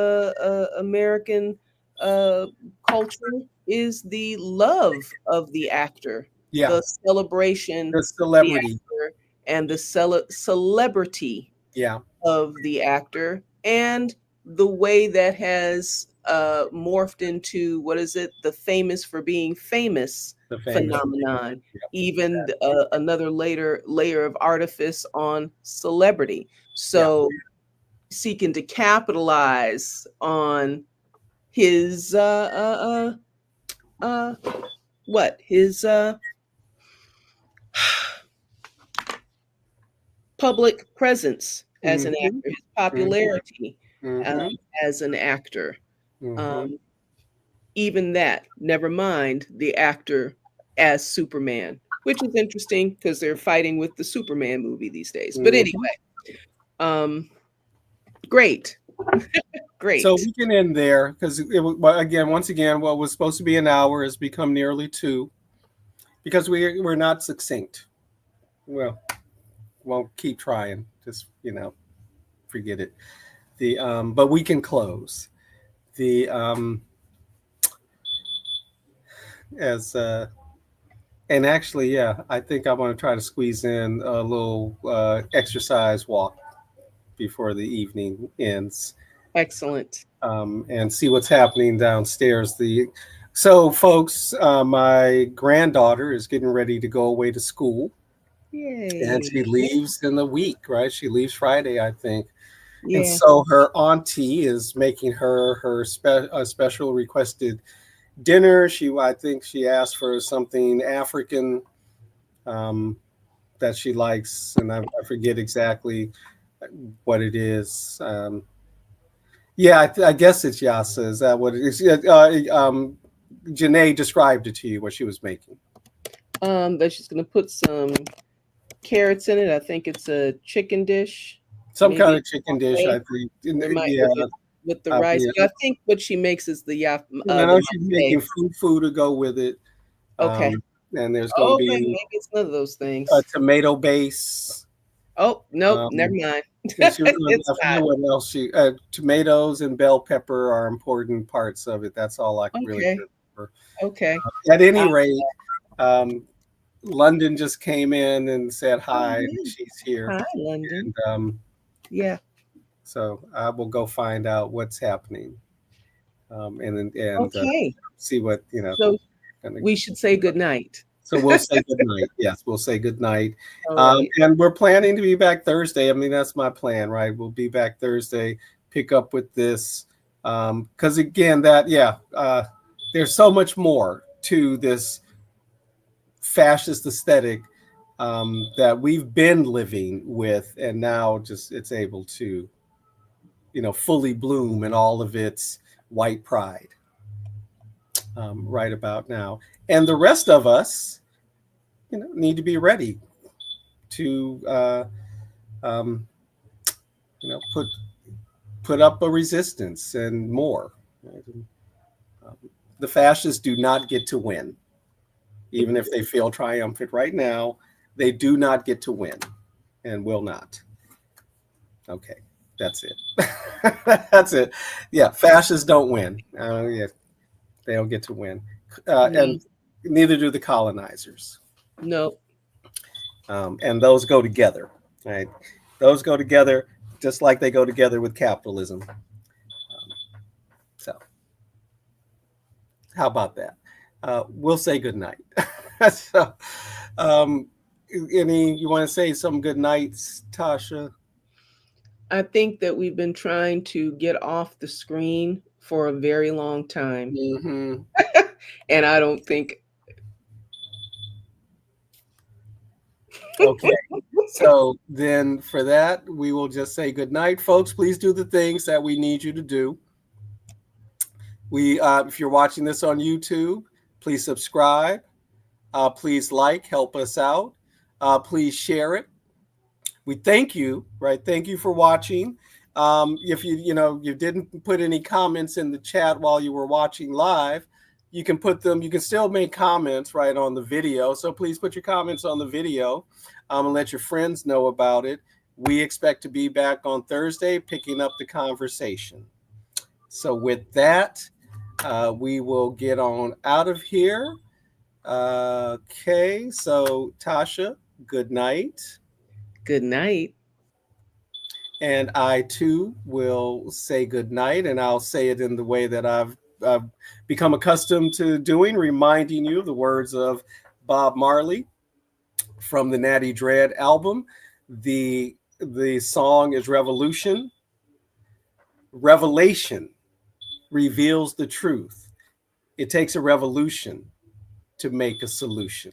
American uh, culture is the love of the actor, Yeah, the celebration, the the celebrity. actor, and the celebrity Yeah, of the actor, and the way that has morphed into, what is it, the famous for being famous the famous. phenomenon, Yeah, even another layer of artifice on celebrity. yeah, So seeking to capitalize on his what his public presence as an mm-hmm, actor, his mm-hmm, popularity um, mm-hmm, as an actor. mm-hmm. Um, even that, never mind the actor as Superman, which is interesting because they're fighting with the Superman movie these days. But anyway, Mm-hmm. um, great, So great. we can end there because again, once again, what was supposed to be an hour has become nearly 2 because we're not succinct. Well, won't keep trying. Just forget it. The but we can close the as and actually, yeah, I think I want to try to squeeze in a little exercise walk before the evening ends, Excellent. and see what's happening downstairs. So, folks, my granddaughter is getting ready to go away to school, and Yay. she leaves in the week, right? She leaves Friday, I think. And Yeah. so her auntie is making her special requested dinner. I think she asked for something African, um, that she likes, and I forget exactly what it is. Yeah, I guess it's yassa. Is that what it is? Yeah, Janae described it to you what she was making. That she's gonna put some carrots in it. I think it's a chicken dish, Some kind maybe of chicken dish, I think. or it might Yeah, with the rice. yeah. But I think what she makes is the I know the she's mate. making food to go with it. Okay. And there's going to Okay. be Maybe it's none of those a things. tomato base. Oh nope. Never Um, mind. and she, It's I not. forget what else tomatoes and bell pepper are important parts of it. That's all I can really Okay. remember. Okay. At any Uh, rate, um, London just came in and said oh, hi, and yeah. she's here. Hi, London. And Yeah. so I will go find out what's happening, and Okay. see what So Gonna, we should say good night. so we'll say good night. Yes, we'll say good night. All right. And we're planning to be back Thursday. I mean, that's my plan, right? We'll be back Thursday, pick up with this. Because again, there's so much more to this fascist aesthetic, that we've been living with, and now just it's able to, fully bloom in all of its white pride, right about now. And the rest of us, need to be ready to, um, put up a resistance and more. Right? Um, the fascists do not get to win, even if they feel triumphant right now. They do not get to win, and will not. Okay, that's it. That's it. Yeah, fascists don't win. Yeah, they don't get to win, No. and neither do the colonizers. No. And those go together, right? Those go together just like they go together with capitalism. So, how about that? We'll say good night. So, um, you want to say some good nights, Tasha? I think that we've been trying to get off the screen for a very long time. Mm-hmm. And I don't think Okay. So then for that, we will just say good night, folks. Please do the things that we need you to do. If you're watching this on YouTube, please subscribe. Please like, help us out. Please share it. We thank you, right? Thank you for watching. If you didn't put any comments in the chat while you were watching live, you can put them. You can still make comments right on the video. So please put your comments on the video and let your friends know about it. We expect to be back on Thursday, picking up the conversation. So with that, we will get on out of here. Okay, so Tasha, good night. Good night. And I too will say good night, and I'll say it in the way that I've become accustomed to doing, reminding you of the words of Bob Marley from the Natty Dread album. The song is Revolution. Revelation reveals the truth. It takes a revolution to make a solution.